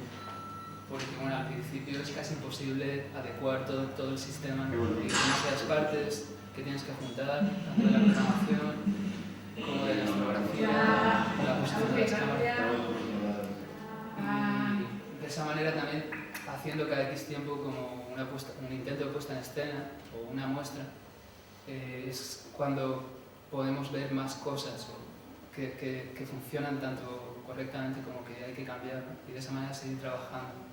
porque bueno, al principio es casi imposible adecuar todo el sistema, ¿no? Porque hay demasiadas partes que tienes que juntar, tanto de la programación como de la escenografía, la posición de las cámaras. Y de esa manera también, haciendo cada X tiempo como un intento de puesta en escena o una muestra, es cuando podemos ver más cosas que funcionan tanto correctamente como que hay que cambiar, ¿no? Y de esa manera seguir trabajando.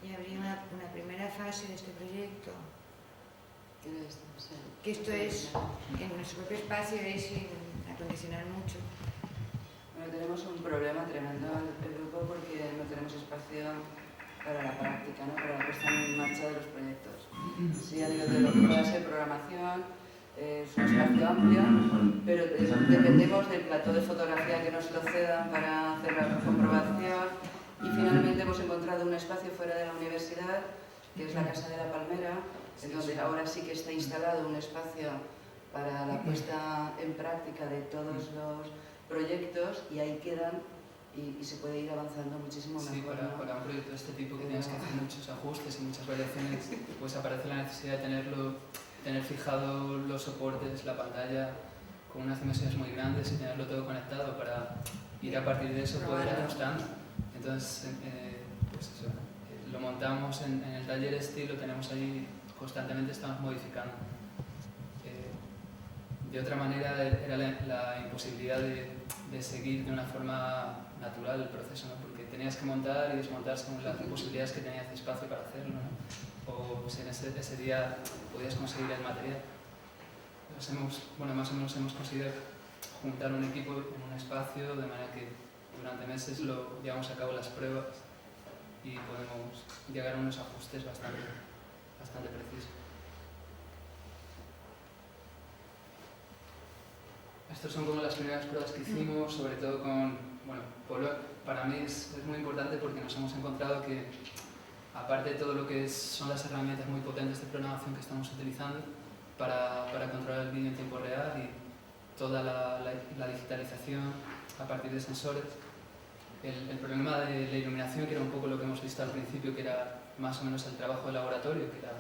Y habría una primera fase de este proyecto, que esto es en nuestro propio espacio y sin acondicionar mucho. Bueno, tenemos un problema tremendo el grupo porque no tenemos espacio para la práctica, ¿no? Para la puesta en marcha de los proyectos. Sí, a nivel de lo que pueda ser programación, es un espacio amplio, pero dependemos del plató de fotografía que nos lo cedan para hacer la comprobación, y finalmente hemos encontrado un espacio fuera de la universidad, que es la Casa de la Palmera, en donde ahora sí que está instalado un espacio para la puesta en práctica de todos los proyectos, y ahí quedan y se puede ir avanzando muchísimo mejor. Sí, para un proyecto de este tipo que tienes que hacer muchos ajustes y muchas variaciones, pues aparece la necesidad de tener fijado los soportes, la pantalla con unas dimensiones muy grandes y tenerlo todo conectado para ir a partir de eso poder ir ajustando. Entonces, pues eso, lo montamos en el taller este y lo tenemos ahí, constantemente estamos modificando. De otra manera era la imposibilidad de seguir de una forma natural el proceso, ¿no? Porque tenías que montar y desmontar según las posibilidades que tenías de espacio para hacerlo, ¿no? O si en ese día podías conseguir el material. Más o menos hemos conseguido juntar un equipo en un espacio de manera que durante meses llevamos a cabo las pruebas y podemos llegar a unos ajustes bastante precisos. Estas son como las primeras pruebas que hicimos, sobre todo con Polo. Para mí es muy importante porque nos hemos encontrado que, aparte de todo lo que son las herramientas muy potentes de programación que estamos utilizando para controlar el vídeo en tiempo real y toda la digitalización a partir de sensores, el problema de la iluminación, que era un poco lo que hemos visto al principio, que era más o menos el trabajo de laboratorio, que era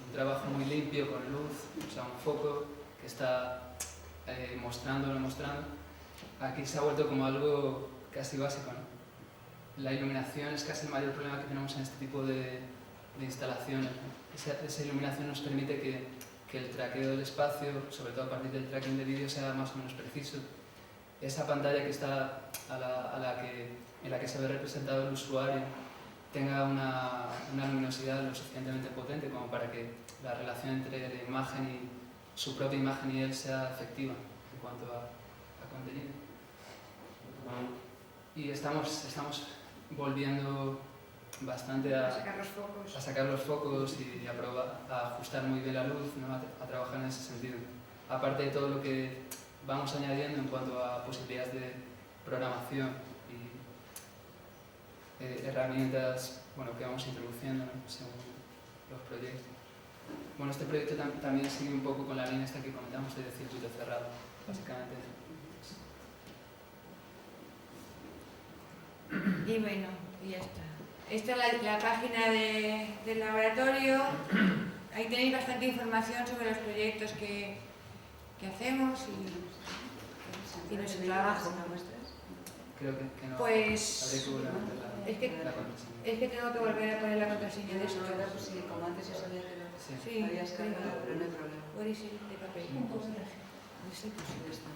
un trabajo muy limpio, con luz, o sea, un foco que está mostrando, aquí se ha vuelto como algo casi básico, ¿no? La iluminación es casi el mayor problema que tenemos en este tipo de instalaciones, ¿no? Esa iluminación nos permite que el traqueo del espacio, sobre todo a partir del tracking de vídeo, sea más o menos preciso. Esa pantalla que está en la que se ve representado el usuario tenga una luminosidad lo suficientemente potente como para que la relación entre la imagen y su propia imagen y él sea efectiva en cuanto a contenido. Y estamos volviendo bastante a sacar los focos y a ajustar muy bien la luz, ¿no? A trabajar en ese sentido. Aparte de todo lo que vamos añadiendo en cuanto a posibilidades de programación y herramientas que vamos introduciendo, ¿no? Según los proyectos. Este proyecto también sigue un poco con la línea esta que comentamos de circuito cerrado, básicamente. Y bueno, y ya está. Esta es la página del laboratorio. Ahí tenéis bastante información sobre los proyectos que hacemos y nuestro trabajo. Creo que no. Pues habría que volver a meter la contraseña. Es que tengo que volver a poner la contraseña de esto. Pues sí, como antes ya sabía que lo Sí, habías cargado, pero no hay problema. Puede ser de papel. Sí, pues Ya está.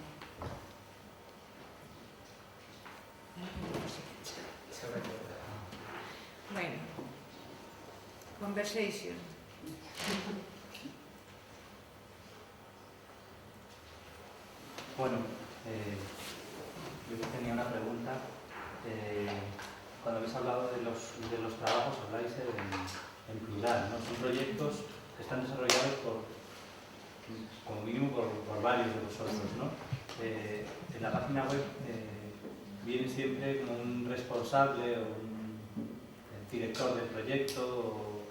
Bueno, conversation. Bueno, yo tenía una pregunta. Cuando habéis hablado de los trabajos, habláis en plural, ¿no? Son proyectos que están desarrollados como mínimo por varios de vosotros, ¿no? En la página web viene siempre como un responsable o el director del proyecto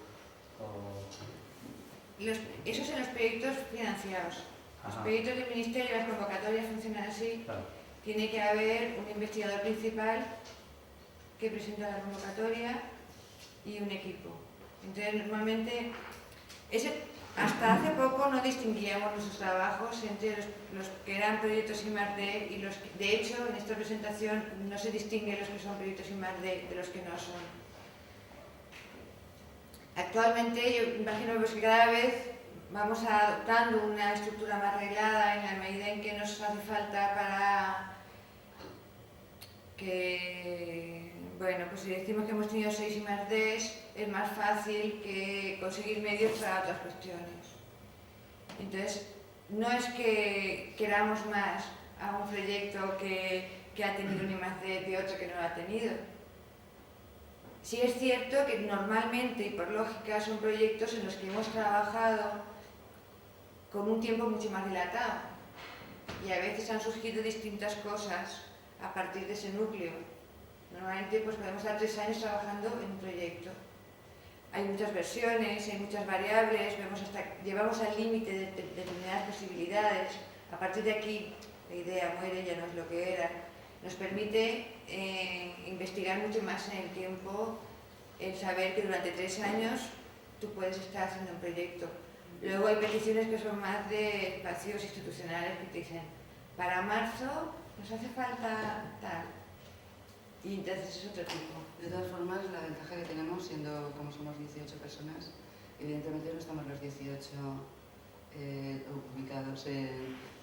Esos son los proyectos financiados. Los Ajá. proyectos del Ministerio, las convocatorias funcionan así. Claro. Tiene que haber un investigador principal que presenta la convocatoria y un equipo. Entonces, normalmente, hasta hace poco no distinguíamos nuestros trabajos entre los que eran proyectos I+D y los que, de hecho, en esta presentación no se distinguen los que son proyectos I+D de los que no son. Actualmente, yo imagino pues, que cada vez vamos adoptando una estructura más arreglada en la medida en que nos hace falta para que, bueno, pues si decimos que hemos tenido 6 I+Ds, es más fácil que conseguir medios para otras cuestiones. Entonces, no es que queramos más a un proyecto que ha tenido un I+D que otro que no lo ha tenido. Sí es cierto que normalmente y por lógica son proyectos en los que hemos trabajado con un tiempo mucho más dilatado y a veces han surgido distintas cosas a partir de ese núcleo. Normalmente pues podemos estar 3 años trabajando en un proyecto. Hay muchas versiones, hay muchas variables, llevamos al límite de determinadas posibilidades. A partir de aquí la idea muere, ya no es lo que era. Nos permite investigar mucho más en el tiempo, el saber que durante 3 años tú puedes estar haciendo un proyecto. Luego hay peticiones que son más de espacios institucionales que te dicen, para marzo nos hace falta tal. Y entonces es otro tipo. De todas formas, la ventaja que tenemos, siendo como somos 18 personas, evidentemente no estamos los 18 ubicados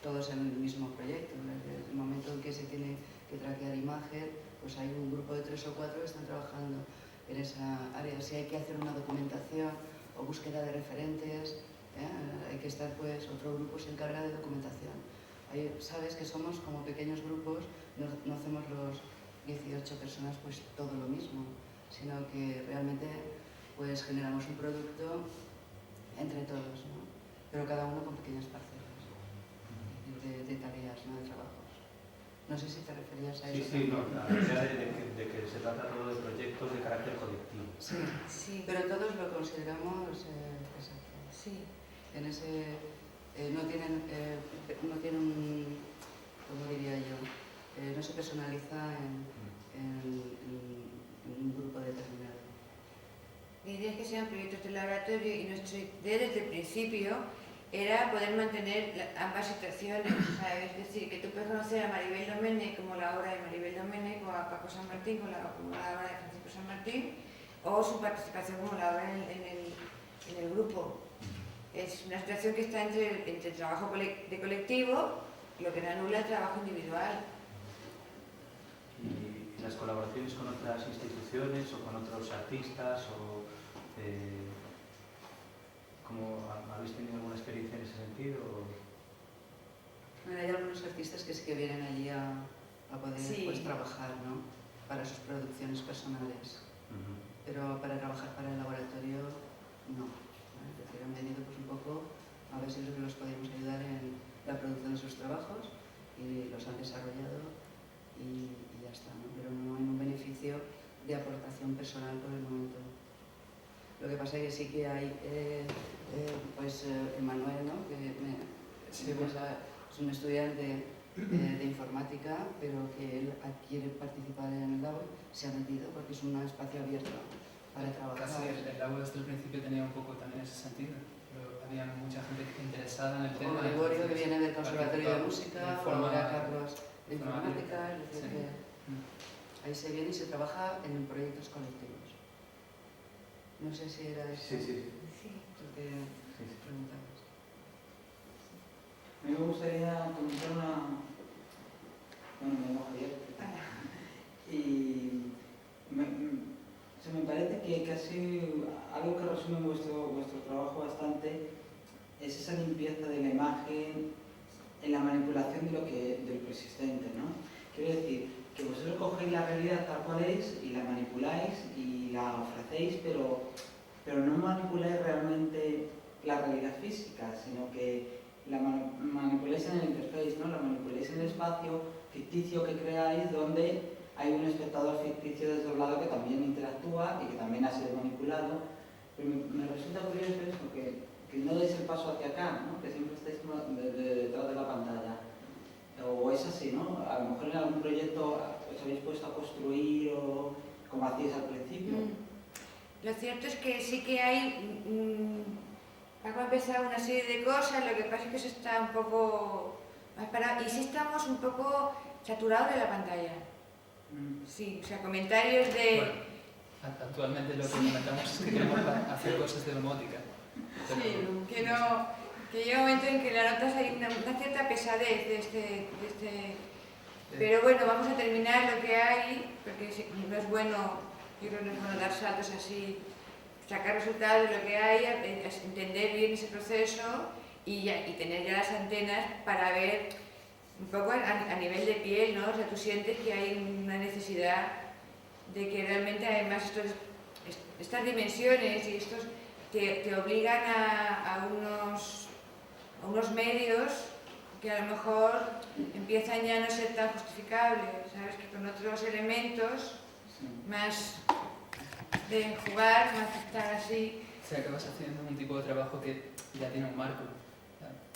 todos en el mismo proyecto. Desde el momento en que se tiene que traquear imagen, pues hay un grupo de 3 o 4 que están trabajando en esa área. Si hay que hacer una documentación o búsqueda de referentes, hay que estar, pues, otro grupo se encarga de documentación. Ahí sabes que somos como pequeños grupos, no hacemos los 18 personas pues todo lo mismo, sino que realmente pues generamos un producto entre todos, ¿no? Pero cada uno con pequeñas parcelas de tareas, ¿no? De trabajos. No sé si te referías a eso. Sí, no, la idea de que se trata todo de proyectos de carácter colectivo. Sí, Sí. pero todos lo consideramos exacto. Sí. En ese, no tienen ¿cómo diría yo? No se personaliza en un grupo determinado. La idea es que sean proyectos de laboratorio y nuestra idea desde el principio era poder mantener ambas situaciones, ¿sabes? Es decir, que tú puedes conocer a Maribel Domènech como la obra de Maribel Domènech o a Paco San Martín como la obra de Francisco San Martín o su participación como la obra en el grupo. Es una situación que está entre el trabajo de colectivo, lo que no anula el trabajo individual. Y las colaboraciones con otras instituciones o con otros artistas o ¿habéis tenido alguna experiencia en ese sentido? Bueno, hay algunos artistas que sí que vienen allí a poder pues, trabajar, ¿no? Para sus producciones personales. Pero para trabajar para el laboratorio, no. Es decir, han venido pues, un poco a ver si los podemos ayudar en la producción de sus trabajos y los han desarrollado y ya está, ¿no? Pero no hay un beneficio de aportación personal por el momento. Lo que pasa es que sí que hay, Emanuel, ¿no? Es un estudiante de informática, pero que él quiere participar en el labo, se ha metido porque es un espacio abierto para trabajar. Casi el labo desde el principio tenía un poco también ese sentido, pero había mucha gente interesada en el tema. O Gregorio, que viene del Conservatorio de Música, o ahora Carlos de informática, es decir, que ahí se viene y se trabaja en proyectos colectivos. No sé si era eso lo que preguntabas. A mí me gustaría comentar me llamo Javier. Y me parece que casi algo que resume vuestro trabajo bastante es esa limpieza de la imagen en la manipulación de lo existente, ¿no? Quiero decir, que vosotros cogéis la realidad tal cual es y la manipuláis y la ofrecéis, pero no manipuláis realmente la realidad física, sino que la manipuláis en el interface, ¿no? La manipuláis en el espacio ficticio que creáis donde hay un espectador ficticio desdoblado que también interactúa y que también ha sido manipulado. Pero me resulta curioso eso, que no deis el paso hacia acá, ¿no? Que siempre estáis detrás de la pantalla. O es así, ¿no? A lo mejor en algún proyecto os habéis puesto a construir o como hacíais al principio. Lo cierto es que sí que hay, Paco ha empezado una serie de cosas, lo que pasa es que eso está un poco más parado, y sí estamos un poco saturados de la pantalla. Sí, o sea, comentarios de... Bueno, actualmente lo que comentamos es que queremos hacer cosas de domótica. Pero... Sí, que llega un momento en que la notas hay una cierta pesadez de este... Pero bueno, vamos a terminar lo que hay, porque no es bueno, yo creo que no es bueno dar saltos así, sacar resultados de lo que hay, entender bien ese proceso y tener ya las antenas para ver un poco a nivel de piel, ¿no? O sea, tú sientes que hay una necesidad de que realmente además estas dimensiones y estos te obligan a unos medios que a lo mejor empiezan ya a no ser tan justificables, ¿sabes? Que con otros elementos más de jugar, más estar así. Si acabas haciendo un tipo de trabajo que ya tiene un marco,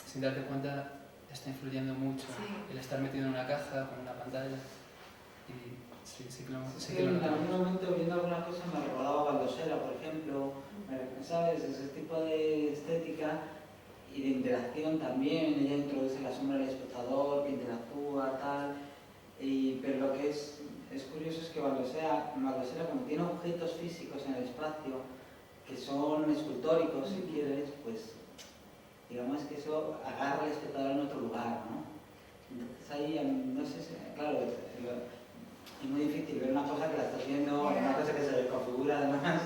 sin darte cuenta está influyendo mucho el estar metido en una caja con una pantalla. Y sí que lo en algún momento viendo algunas cosas me recordaba Baldosera, por ejemplo, ¿sabes? Ese tipo de estética y de interacción también, ella introduce la sombra del espectador, que interactúa, tal, pero lo que es curioso es que Baldosera, como tiene objetos físicos en el espacio, que son escultóricos, si quieres, pues digamos que eso agarra al espectador en otro lugar, ¿no? Entonces ahí, no sé, claro, es muy difícil ver una cosa que la estás viendo, una cosa que se desconfigura además,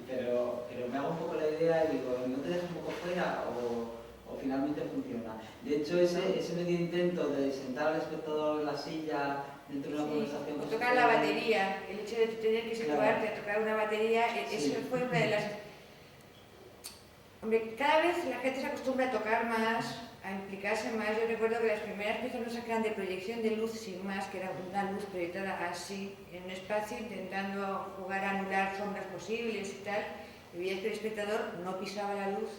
pero me hago un poco la idea y digo, ¿no te dejas un poco fuera o finalmente funciona? De hecho, ese medio intento de sentar al espectador en la silla dentro de una conversación... O tocar la batería, el hecho de tener que situarte a tocar una batería, eso fue una de las... Hombre, cada vez la gente se acostumbra a tocar más, a implicarse más. Yo recuerdo que las primeras piezas no eran de proyección de luz sin más, que era una luz proyectada así, en un espacio, intentando jugar a anular sombras posibles y tal. Y veías que el espectador no pisaba la luz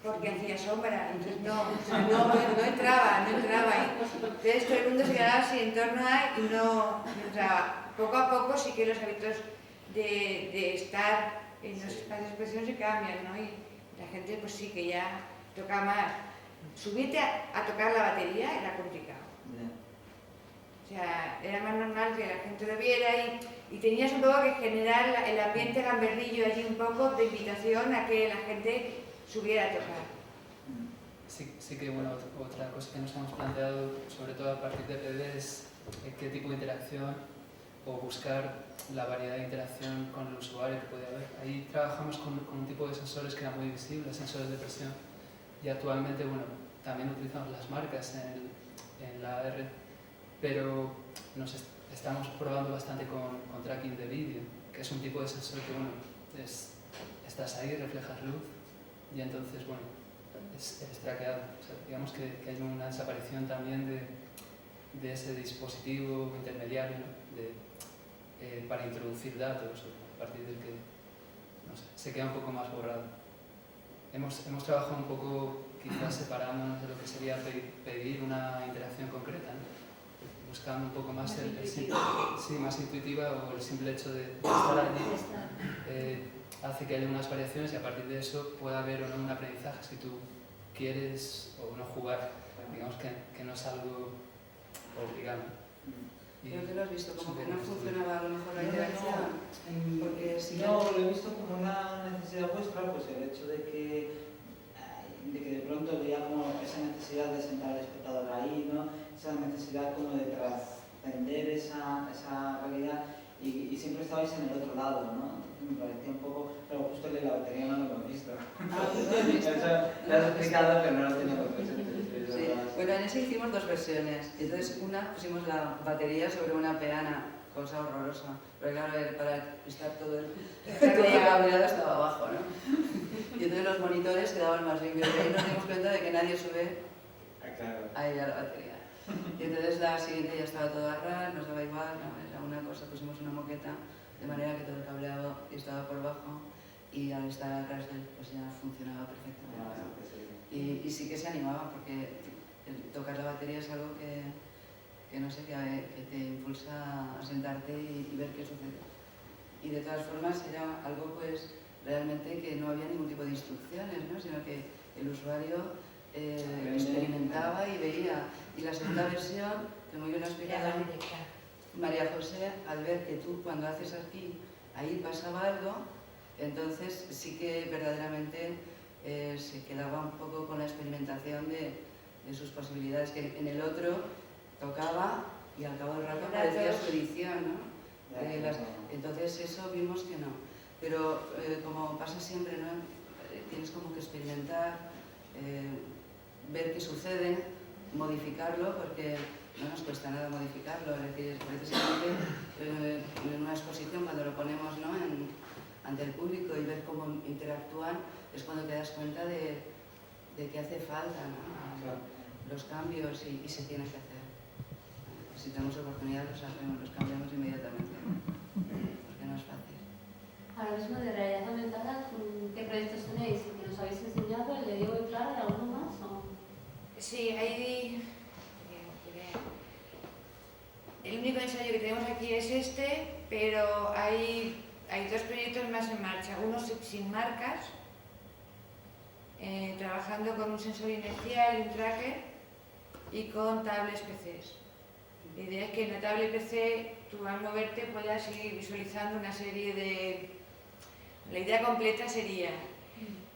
porque hacía sombra, entonces no entraba. Entonces todo el mundo se quedaba así en torno a y no entraba. Poco a poco sí que los hábitos de estar en los espacios de expresión se cambian, ¿no? Y la gente pues sí que ya toca más. Subirte a tocar la batería era complicado. O sea, era más normal que la gente lo viera y tenías un poco que generar el ambiente gamberrillo allí un poco de invitación a que la gente subiera a tocar. Sí que bueno, otra cosa que nos hemos planteado, sobre todo a partir de PD, es qué tipo de interacción o buscar la variedad de interacción con el usuario que puede haber. Ahí trabajamos con un tipo de sensores que eran muy visibles, sensores de presión, y actualmente, bueno, también utilizamos las marcas en la AR, pero estamos probando bastante con tracking de vídeo, que es un tipo de sensor que, bueno, estás ahí, reflejas luz, y entonces, bueno, es traqueado. O sea, digamos que hay una desaparición también de ese dispositivo intermediario, ¿no? Para introducir datos, a partir del que, no sé, se queda un poco más borrado. Hemos trabajado un poco, quizás separándonos de lo que sería pedir una interacción concreta, ¿no? Buscando un poco más más intuitiva, o el simple hecho de estar allí hace que haya unas variaciones y a partir de eso pueda haber o no un aprendizaje si tú quieres o no jugar. Digamos que no es algo obligado. Creo que lo has visto, como que no funcionaba a lo mejor la interacción. No, lo he visto como una necesidad vuestra, pues el hecho de que de pronto veía como esa necesidad de sentar al espectador ahí, ¿no? Esa necesidad como de trascender esa realidad y siempre estabais en el otro lado, ¿no? Entonces me parecía un poco, pero justo el de la batería no lo he visto. Eso lo has explicado, pero no lo tenía por presente. Sí. Bueno, en ese hicimos dos versiones. Entonces, una pusimos la batería sobre una peana, cosa horrorosa. Pero claro, para estar todo el cableado estaba abajo, ¿no? Y entonces los monitores quedaban más limpios. Y ahí nos dimos cuenta de que nadie sube ahí a la batería. Y entonces la siguiente ya estaba todo a ras, nos daba igual, ¿no? Era una cosa, pusimos una moqueta, de manera que todo el cableado estaba por bajo y al estar a ras pues ya funcionaba perfectamente, ¿no? Y sí que se animaba, porque tocar la batería es algo que que no sé, que te impulsa a sentarte y ver qué sucede. Y de todas formas era algo pues realmente que no había ningún tipo de instrucciones, ¿no? Sino que el usuario experimentaba y veía. Y la segunda versión, que muy bien ha explicado María José, al ver que tú cuando haces aquí, ahí pasaba algo, entonces sí que verdaderamente se quedaba un poco con la experimentación de sus posibilidades, que en el otro tocaba y al cabo del rato aparecía su edición, ¿no? Entonces eso vimos que no. Pero como pasa siempre, ¿no? Tienes como que experimentar, ver qué sucede, modificarlo, porque no nos cuesta nada modificarlo. Es decir, precisamente en una exposición, cuando lo ponemos, ¿no? ante el público y ver cómo interactúan, es cuando te das cuenta de que hace falta, ¿no? Los cambios y se tiene que hacer. Si tenemos oportunidad, los hacemos, los cambiamos inmediatamente, porque no es fácil. Ahora mismo de realidad aumentada, ¿qué proyectos tenéis? ¿Que nos habéis enseñado? ¿El de Diego y Clara? ¿Alguno más? ¿O? Sí, el único ensayo que tenemos aquí es este, pero hay dos proyectos más en marcha. Uno sin marcas, trabajando con un sensor inercial y un tracker, y con tablets PCs. La idea es que en la tablet PC tú al moverte puedas ir visualizando una serie de... La idea completa sería,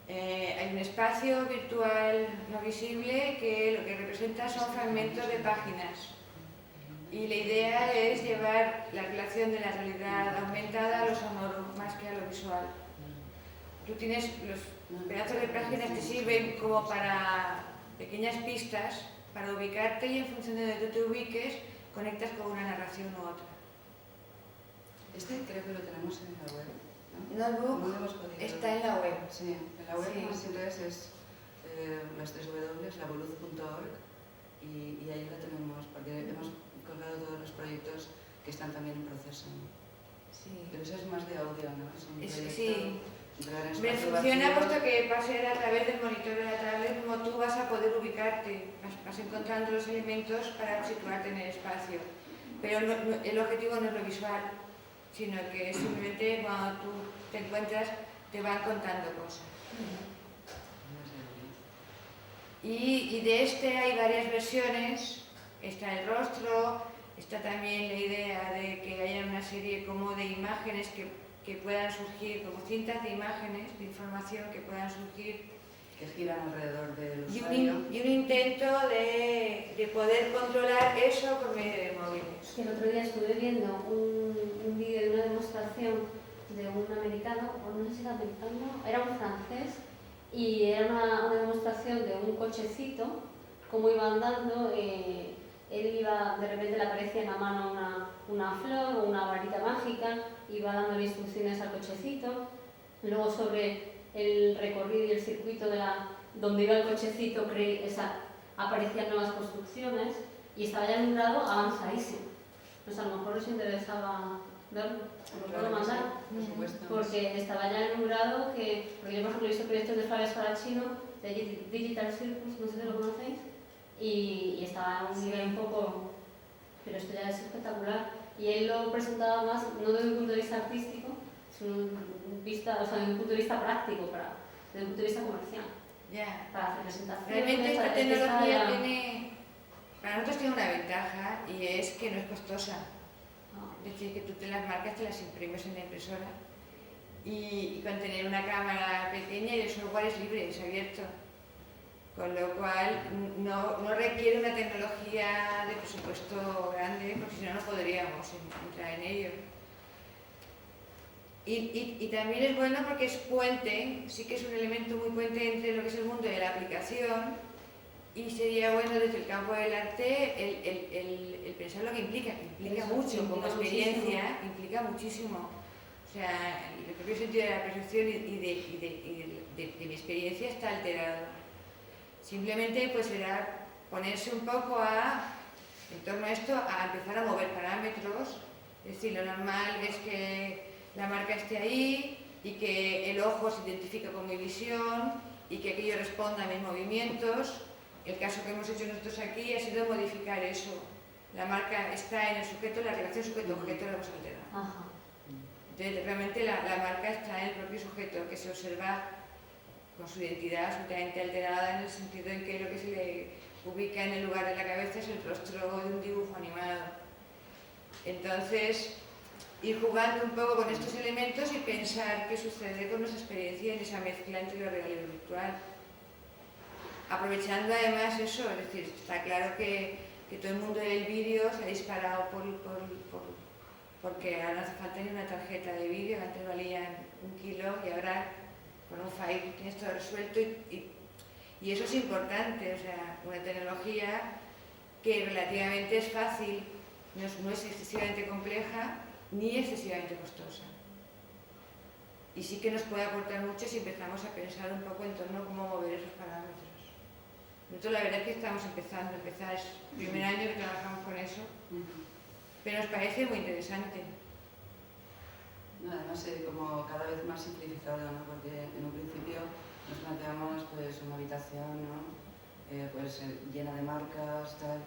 hay un espacio virtual no visible que lo que representa son fragmentos de páginas. Y la idea es llevar la relación de la realidad aumentada a lo sonoro, más que a lo visual. Tú tienes los pedazos de páginas que sirven como para pequeñas pistas, para ubicarte, y en función de donde tú te ubiques, conectas con una narración u otra. Este creo que lo tenemos en la web, ¿no? Notebook está en la web. Sí, en la web más interés es las 3 W, lavoluz.org, y ahí la tenemos, porque hemos colgado todos los proyectos que están también en proceso. Sí. Pero eso es más de audio, ¿no? Es un proyecto sí. Me funciona puesto que va a ser a través del monitor de la tablet como tú vas a poder ubicarte, vas encontrando los elementos para situarte en el espacio. Pero el objetivo no es lo visual, sino que simplemente cuando tú te encuentras te van contando cosas. Y de este hay varias versiones. Está el rostro, está también la idea de que haya una serie como de imágenes que puedan surgir, como cintas de imágenes, de información que puedan surgir. Que giran alrededor del usuario. Y un intento de poder controlar eso por medio de móviles. El otro día estuve viendo un vídeo de una demostración de un americano, o no sé si era americano, era un francés, y era una demostración de un cochecito, cómo iba andando. Él iba, de repente le aparecía en la mano una flor o una varita mágica, iba dándole instrucciones al cochecito. Luego sobre el recorrido y el circuito donde iba el cochecito aparecían nuevas construcciones y estaba ya en un grado avanzadísimo. Pues a lo mejor os interesaba verlo, os lo puedo mandar, porque estaba ya en un grado porque yo por ejemplo he visto proyectos de Flavia Sparacino, de Digital Circus, no sé si lo conocéis, y estaba en un nivel un poco, pero esto ya es espectacular. Y él lo presentaba más, no desde un punto de vista artístico, sino desde un punto de vista práctico, desde un punto de vista comercial. Ya. Para hacer presentaciones. Realmente esta tecnología para nosotros tiene una ventaja, y es que no es costosa. Es decir, que tú las marcas te las imprimes en la impresora, y con tener una cámara pequeña, y el software es libre, es abierto. Con lo cual no requiere una tecnología de presupuesto grande, porque si no, no podríamos entrar en ello. Y también es bueno porque es puente, sí que es un elemento muy puente entre lo que es el mundo de la aplicación, y sería bueno desde el campo del arte el pensar lo que implica mucho como experiencia, implica muchísimo. O sea, el propio sentido de la percepción y de mi experiencia está alterado. Simplemente pues será ponerse un poco en torno a esto, a empezar a mover parámetros. Es decir, lo normal es que la marca esté ahí y que el ojo se identifique con mi visión y que aquello responda a mis movimientos. El caso que hemos hecho nosotros aquí ha sido modificar eso. la marca está en el sujeto, la relación sujeto-objeto la hemos alterado. Ajá. Entonces, realmente la marca está en el propio sujeto, que se observa con su identidad absolutamente alterada en el sentido en que lo que se le ubica en el lugar de la cabeza es el rostro de un dibujo animado. Entonces, ir jugando un poco con estos elementos y pensar qué sucede con nuestra experiencia en esa mezcla entre lo real y lo virtual. Aprovechando además eso, es decir, está claro que todo el mundo del vídeo se ha disparado porque ahora no hace falta ni una tarjeta de vídeo, antes valían 1 kilo y ahora con un file tienes todo resuelto y eso es importante, o sea, una tecnología que relativamente es fácil, no es excesivamente compleja ni excesivamente costosa. Y sí que nos puede aportar mucho si empezamos a pensar un poco en torno a cómo mover esos parámetros. Nosotros la verdad es que estamos empezando, es el primer año que trabajamos con eso, pero nos parece muy interesante. No, además, como cada vez más simplificado, ¿no? Porque en un principio nos planteamos pues, una habitación, ¿no? Llena de marcas, tal,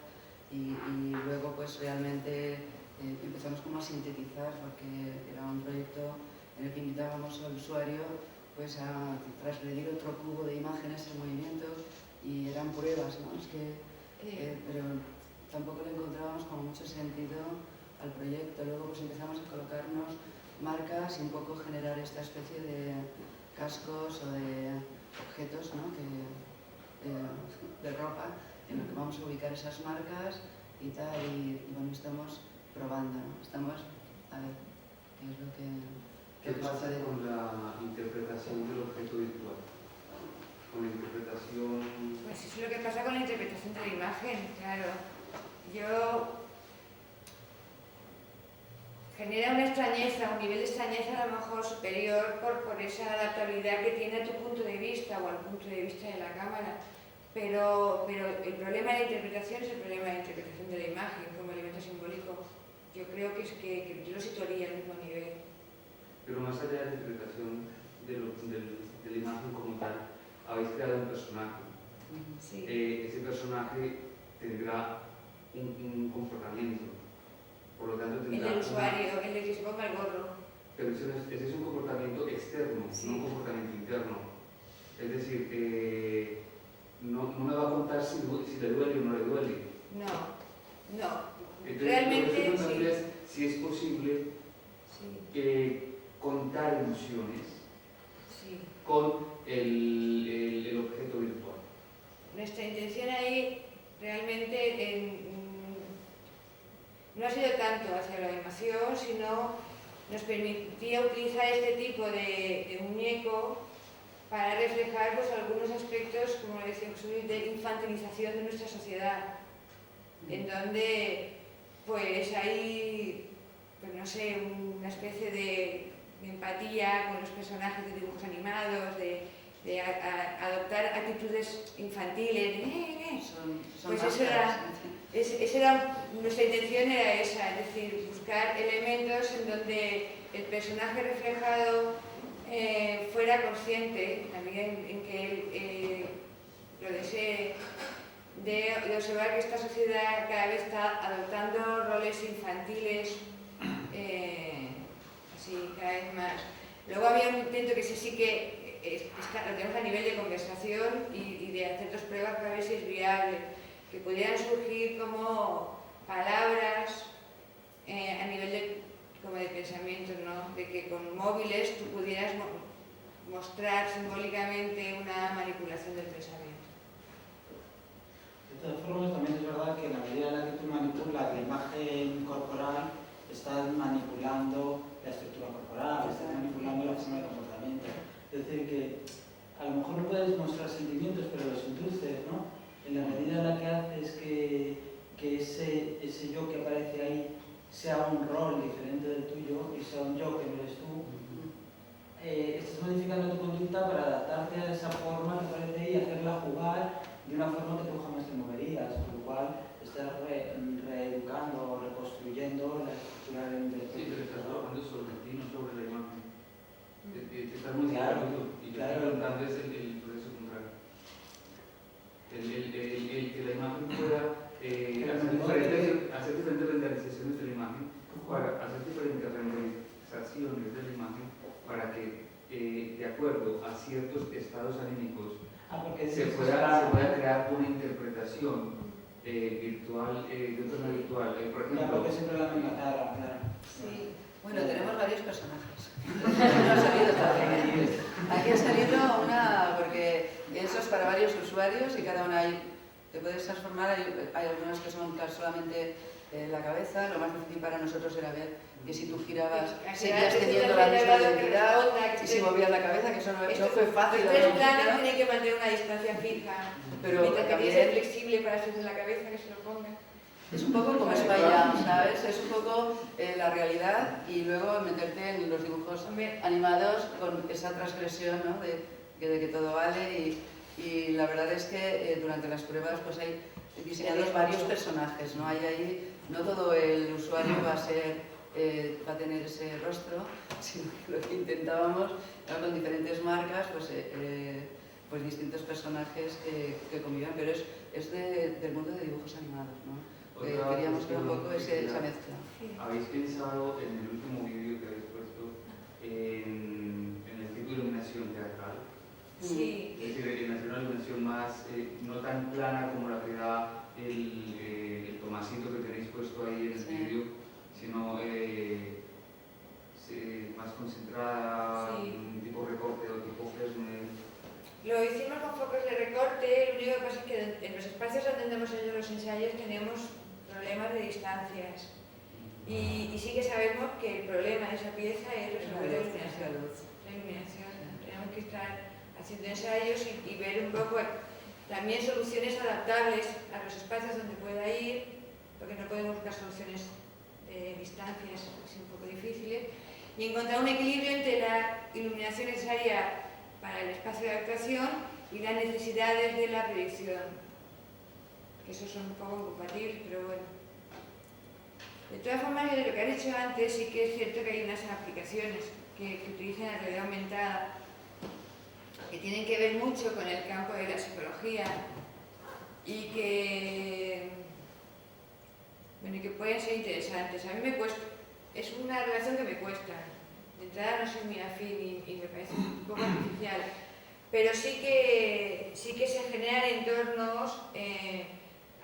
y luego pues realmente empezamos como a sintetizar, porque era un proyecto en el que invitábamos al usuario pues, a transgredir otro cubo de imágenes en movimiento, y eran pruebas, ¿no? Pero tampoco le encontrábamos como mucho sentido al proyecto. Luego pues empezamos a colocarnos marcas y un poco generar esta especie de cascos o de objetos, ¿no? De ropa en los que vamos a ubicar esas marcas y tal, y bueno, estamos probando, ¿no? Estamos a ver qué es lo que... ¿Qué pasa con la interpretación del objeto virtual? Con la interpretación... Pues eso es lo que pasa con la interpretación de la imagen, claro. Genera una extrañeza, un nivel de extrañeza a lo mejor superior por esa adaptabilidad que tiene a tu punto de vista o al punto de vista de la cámara. Pero el problema de la interpretación es el problema de la interpretación de la imagen como elemento simbólico. Yo creo que yo lo situaría al mismo nivel. Pero más allá de la interpretación de la imagen como tal, habéis creado un personaje. Sí. Ese personaje tendrá un comportamiento. Por lo tanto, tendrá el usuario, el que se ponga el gorro. Pero ese es un comportamiento externo, sí, no un comportamiento interno. Es decir, no me va a contar si le duele o no le duele. No. Entonces, realmente sí. Si es posible contar emociones con el objeto virtual. Nuestra intención ahí realmente no ha sido tanto hacia la animación, sino nos permitía utilizar este tipo de muñeco para reflejar pues, algunos aspectos, como decía Jesús, de infantilización de nuestra sociedad, en donde pues hay, pues, no sé, una especie de empatía con los personajes de dibujos animados, de adoptar actitudes infantiles. Pues nuestra intención era esa, es decir, buscar elementos en donde el personaje reflejado fuera consciente, también en que lo desee, de observar que esta sociedad cada vez está adoptando roles infantiles, así cada vez más. Luego había un intento que sí que lo tenemos a nivel de conversación y de hacer 2 pruebas para ver si es viable, que pudieran surgir como palabras a nivel de pensamiento, ¿no? De que con móviles tú pudieras mostrar simbólicamente una manipulación del pensamiento. De todas formas, también es verdad que en la medida en la que tú manipulas la imagen corporal, estás manipulando la estructura corporal, estás manipulando la forma de comportamiento. Es decir, que a lo mejor no puedes mostrar sentimientos, pero los induces, ¿no? En la medida en la que haces que ese yo que aparece ahí sea un rol diferente del tuyo y sea un yo que no eres tú, estás modificando tu conducta para adaptarte a esa forma que aparece ahí y hacerla jugar de una forma que tú jamás te moverías, con lo cual estás reeducando o reconstruyendo la estructura del intelecto. Sí, pero estás trabajando sobre ti, no sobre la imagen. Te estás modificando y te estás preguntando es el proceso contrario. El que la imagen pueda hacerte estados anímicos porque se pueda crear una interpretación virtual, de un tono virtual. Por ejemplo, porque siempre la misma cara, claro. Sí. Bueno, tenemos varios personajes. No ha salido todavía. Aquí ha salido una, porque eso es para varios usuarios y cada una te puedes transformar. Hay algunas que son solamente la cabeza. Lo más difícil para nosotros era ver que si tú girabas seguías teniendo la misma identidad y si movías la cabeza, que eso no fue fácil. Los planos tienen que mantener una distancia fija, pero mientras que también tiene que ser flexible para hacerse la cabeza, que se lo ponga. Es un poco como Spy, ¿sabes? Es un poco la realidad y luego meterte en los dibujos animados con esa transgresión, ¿no? de que todo vale y la verdad es que durante las pruebas pues hay diseñados varios personajes, ¿no? Hay ahí, no todo el usuario va a tener ese rostro, sino que lo que intentábamos era con diferentes marcas, pues distintos personajes que convivan, pero es del mundo de dibujos animados, ¿no? Queríamos ver un poco esa mezcla. ¿Habéis pensado en el último vídeo que habéis puesto en el tipo de iluminación teatral? Sí. Es decir, en hacer una iluminación más, no tan plana como la que da el Tomasito que tenéis puesto ahí en el vídeo, sino más concentrada, tipo recorte o tipo fresno. Lo hicimos con focos de recorte, lo único que pasa es que en los espacios donde hemos hecho los ensayos tenemos problemas de distancias y sí que sabemos que el problema de esa pieza es resolver la iluminación. Tenemos que estar haciendo ensayos y ver un poco también soluciones adaptables a los espacios donde pueda ir, porque no podemos buscar soluciones de distancias así un poco difíciles, y encontrar un equilibrio entre la iluminación necesaria para el espacio de actuación y las necesidades de la proyección, que esos son un poco incompatibles, pero bueno. De todas formas, de lo que has dicho antes, sí que es cierto que hay unas aplicaciones que utilizan la realidad aumentada, que tienen que ver mucho con el campo de la psicología y que pueden ser interesantes. A mí me cuesta, es una relación que me cuesta. De entrada no soy muy afín y me parece un poco artificial, pero sí que se generan entornos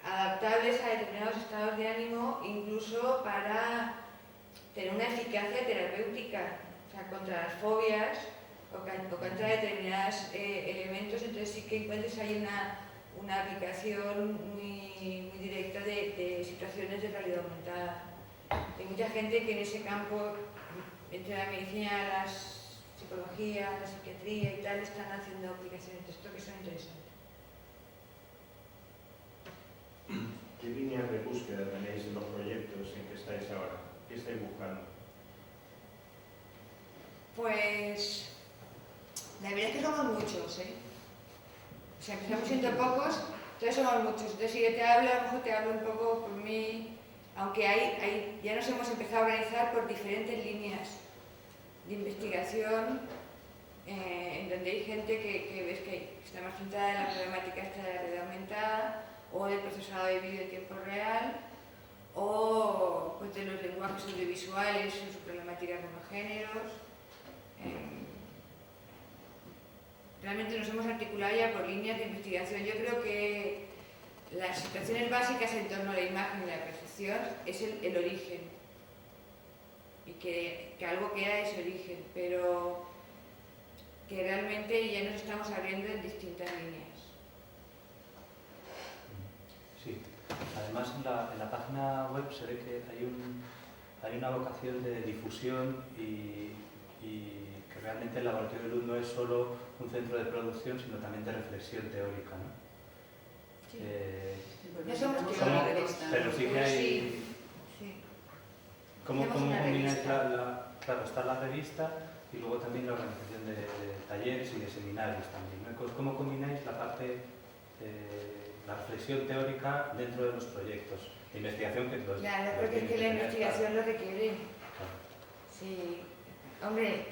adaptables a determinados estados de ánimo, incluso para tener una eficacia terapéutica, o sea, contra las fobias o contra determinados elementos. Entonces sí que encuentres ahí una aplicación muy directa de situaciones de realidad aumentada. Hay mucha gente que en ese campo, entre la medicina, la psicología, la psiquiatría y tal, están haciendo aplicaciones de esto que son interesantes. ¿Qué líneas de búsqueda tenéis en los proyectos en que estáis ahora? ¿Qué estáis buscando? Pues la verdad es que somos muchos, ¿eh? O sea, empezamos siendo pocos, entonces somos muchos. Entonces si yo te hablo, a lo mejor te hablo un poco por mí, aunque ya nos hemos empezado a organizar por diferentes líneas de investigación, en donde hay gente que ves que está más centrada en la problemática esta de la realidad aumentada, o del procesado de vídeo en tiempo real, o pues, de los lenguajes audiovisuales y su problemática con los géneros. Realmente nos hemos articulado ya por líneas de investigación. Yo creo que las situaciones básicas en torno a la imagen y la percepción es el origen, y que algo queda de ese origen, pero que realmente ya nos estamos abriendo en distintas líneas. Sí, además en la página web se ve que hay una vocación de difusión y que realmente el Laboratorio de Luz no es solo un centro de producción, sino también de reflexión teórica, ¿no? Sí. No somos teóricos, pero sí que hay... Sí. ¿Cómo combináis claro, está la revista y luego también la organización de talleres y de seminarios también, ¿no? ¿Cómo combináis la parte, la reflexión teórica dentro de los proyectos de investigación que todos? Claro, porque es que la investigación lo requiere. Claro. Sí, hombre,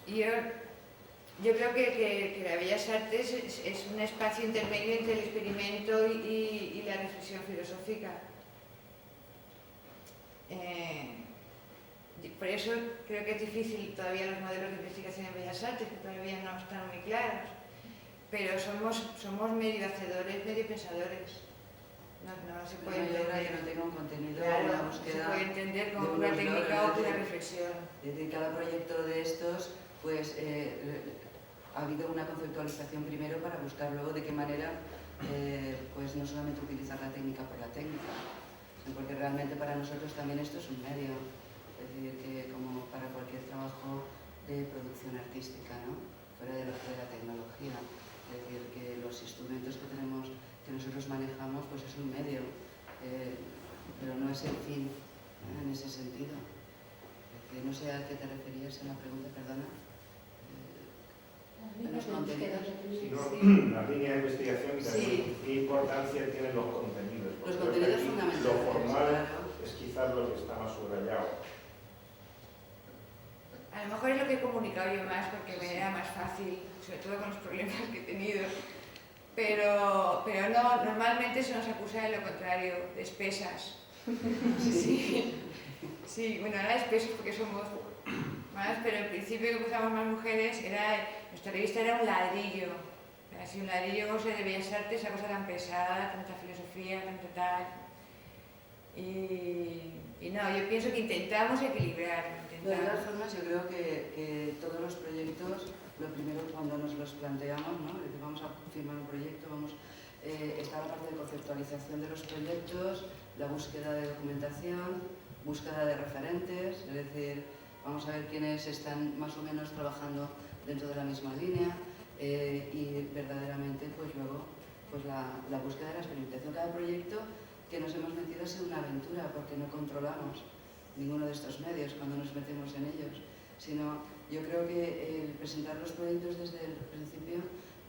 yo creo que la Bellas Artes es un espacio intermedio entre el experimento y la reflexión filosófica. Por eso creo que es difícil todavía los modelos de investigación en Bellas Artes, que todavía no están muy claros. pero somos medio hacedores, medio pensadores. No se puede entender que no tenga un contenido, claro, una búsqueda. Se puede entender como una técnica o una reflexión. Es decir, cada proyecto de estos, pues ha habido una conceptualización primero para buscar luego de qué manera, pues no solamente utilizar la técnica por la técnica, sino porque realmente para nosotros también esto es un medio, es decir, que como para cualquier trabajo de producción artística, ¿no? Fuera de la tecnología, es decir, que los instrumentos que tenemos, que nosotros manejamos, pues es un medio, pero no es el fin, en ese sentido. No sé a qué te referías en la pregunta, perdona. Los contenidos. La línea de investigación y también qué importancia tienen los contenidos. Los contenidos fundamentales. Lo formal claro. Es quizás lo que está más subrayado. A lo mejor es lo que he comunicado yo más porque me era más fácil, sobre todo con los problemas que he tenido. Pero no, normalmente se nos acusa de lo contrario, de espesas. Sí, bueno, ahora espesas porque somos más, pero en principio que empezamos más mujeres, nuestra revista era un ladrillo. Así un ladrillo se de Bellas Artes, esa cosa tan pesada, tanta filosofía, tanto tal. Y no, yo pienso que intentamos equilibrar. De todas formas, yo creo que todos los proyectos, lo primero cuando nos los planteamos, ¿no? Es decir, vamos a firmar un proyecto, está la parte de conceptualización de los proyectos, la búsqueda de documentación, búsqueda de referentes, es decir, vamos a ver quiénes están más o menos trabajando dentro de la misma línea y verdaderamente pues luego pues la búsqueda de la experimentación. Cada proyecto que nos hemos metido ha sido una aventura porque no controlamos ninguno de estos medios cuando nos metemos en ellos, sino yo creo que el presentar los proyectos desde el principio,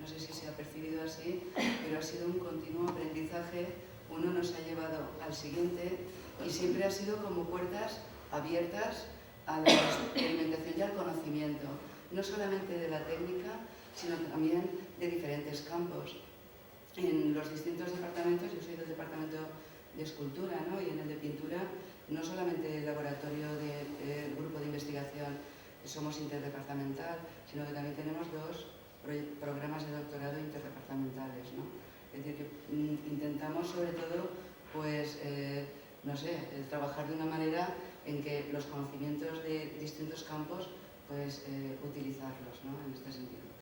no sé si se ha percibido así, pero ha sido un continuo aprendizaje, uno nos ha llevado al siguiente y siempre ha sido como puertas abiertas a la experimentación y al conocimiento, no solamente de la técnica, sino también de diferentes campos. En los distintos departamentos, yo soy del departamento de escultura, ¿no? Y en el de pintura, no solamente el laboratorio del grupo de investigación somos interdepartamental, sino que también tenemos 2 programas de doctorado interdepartamentales, ¿no? Es decir, que intentamos sobre todo, pues, no sé, trabajar de una manera en que los conocimientos de distintos campos, pues, utilizarlos, ¿no? En este sentido.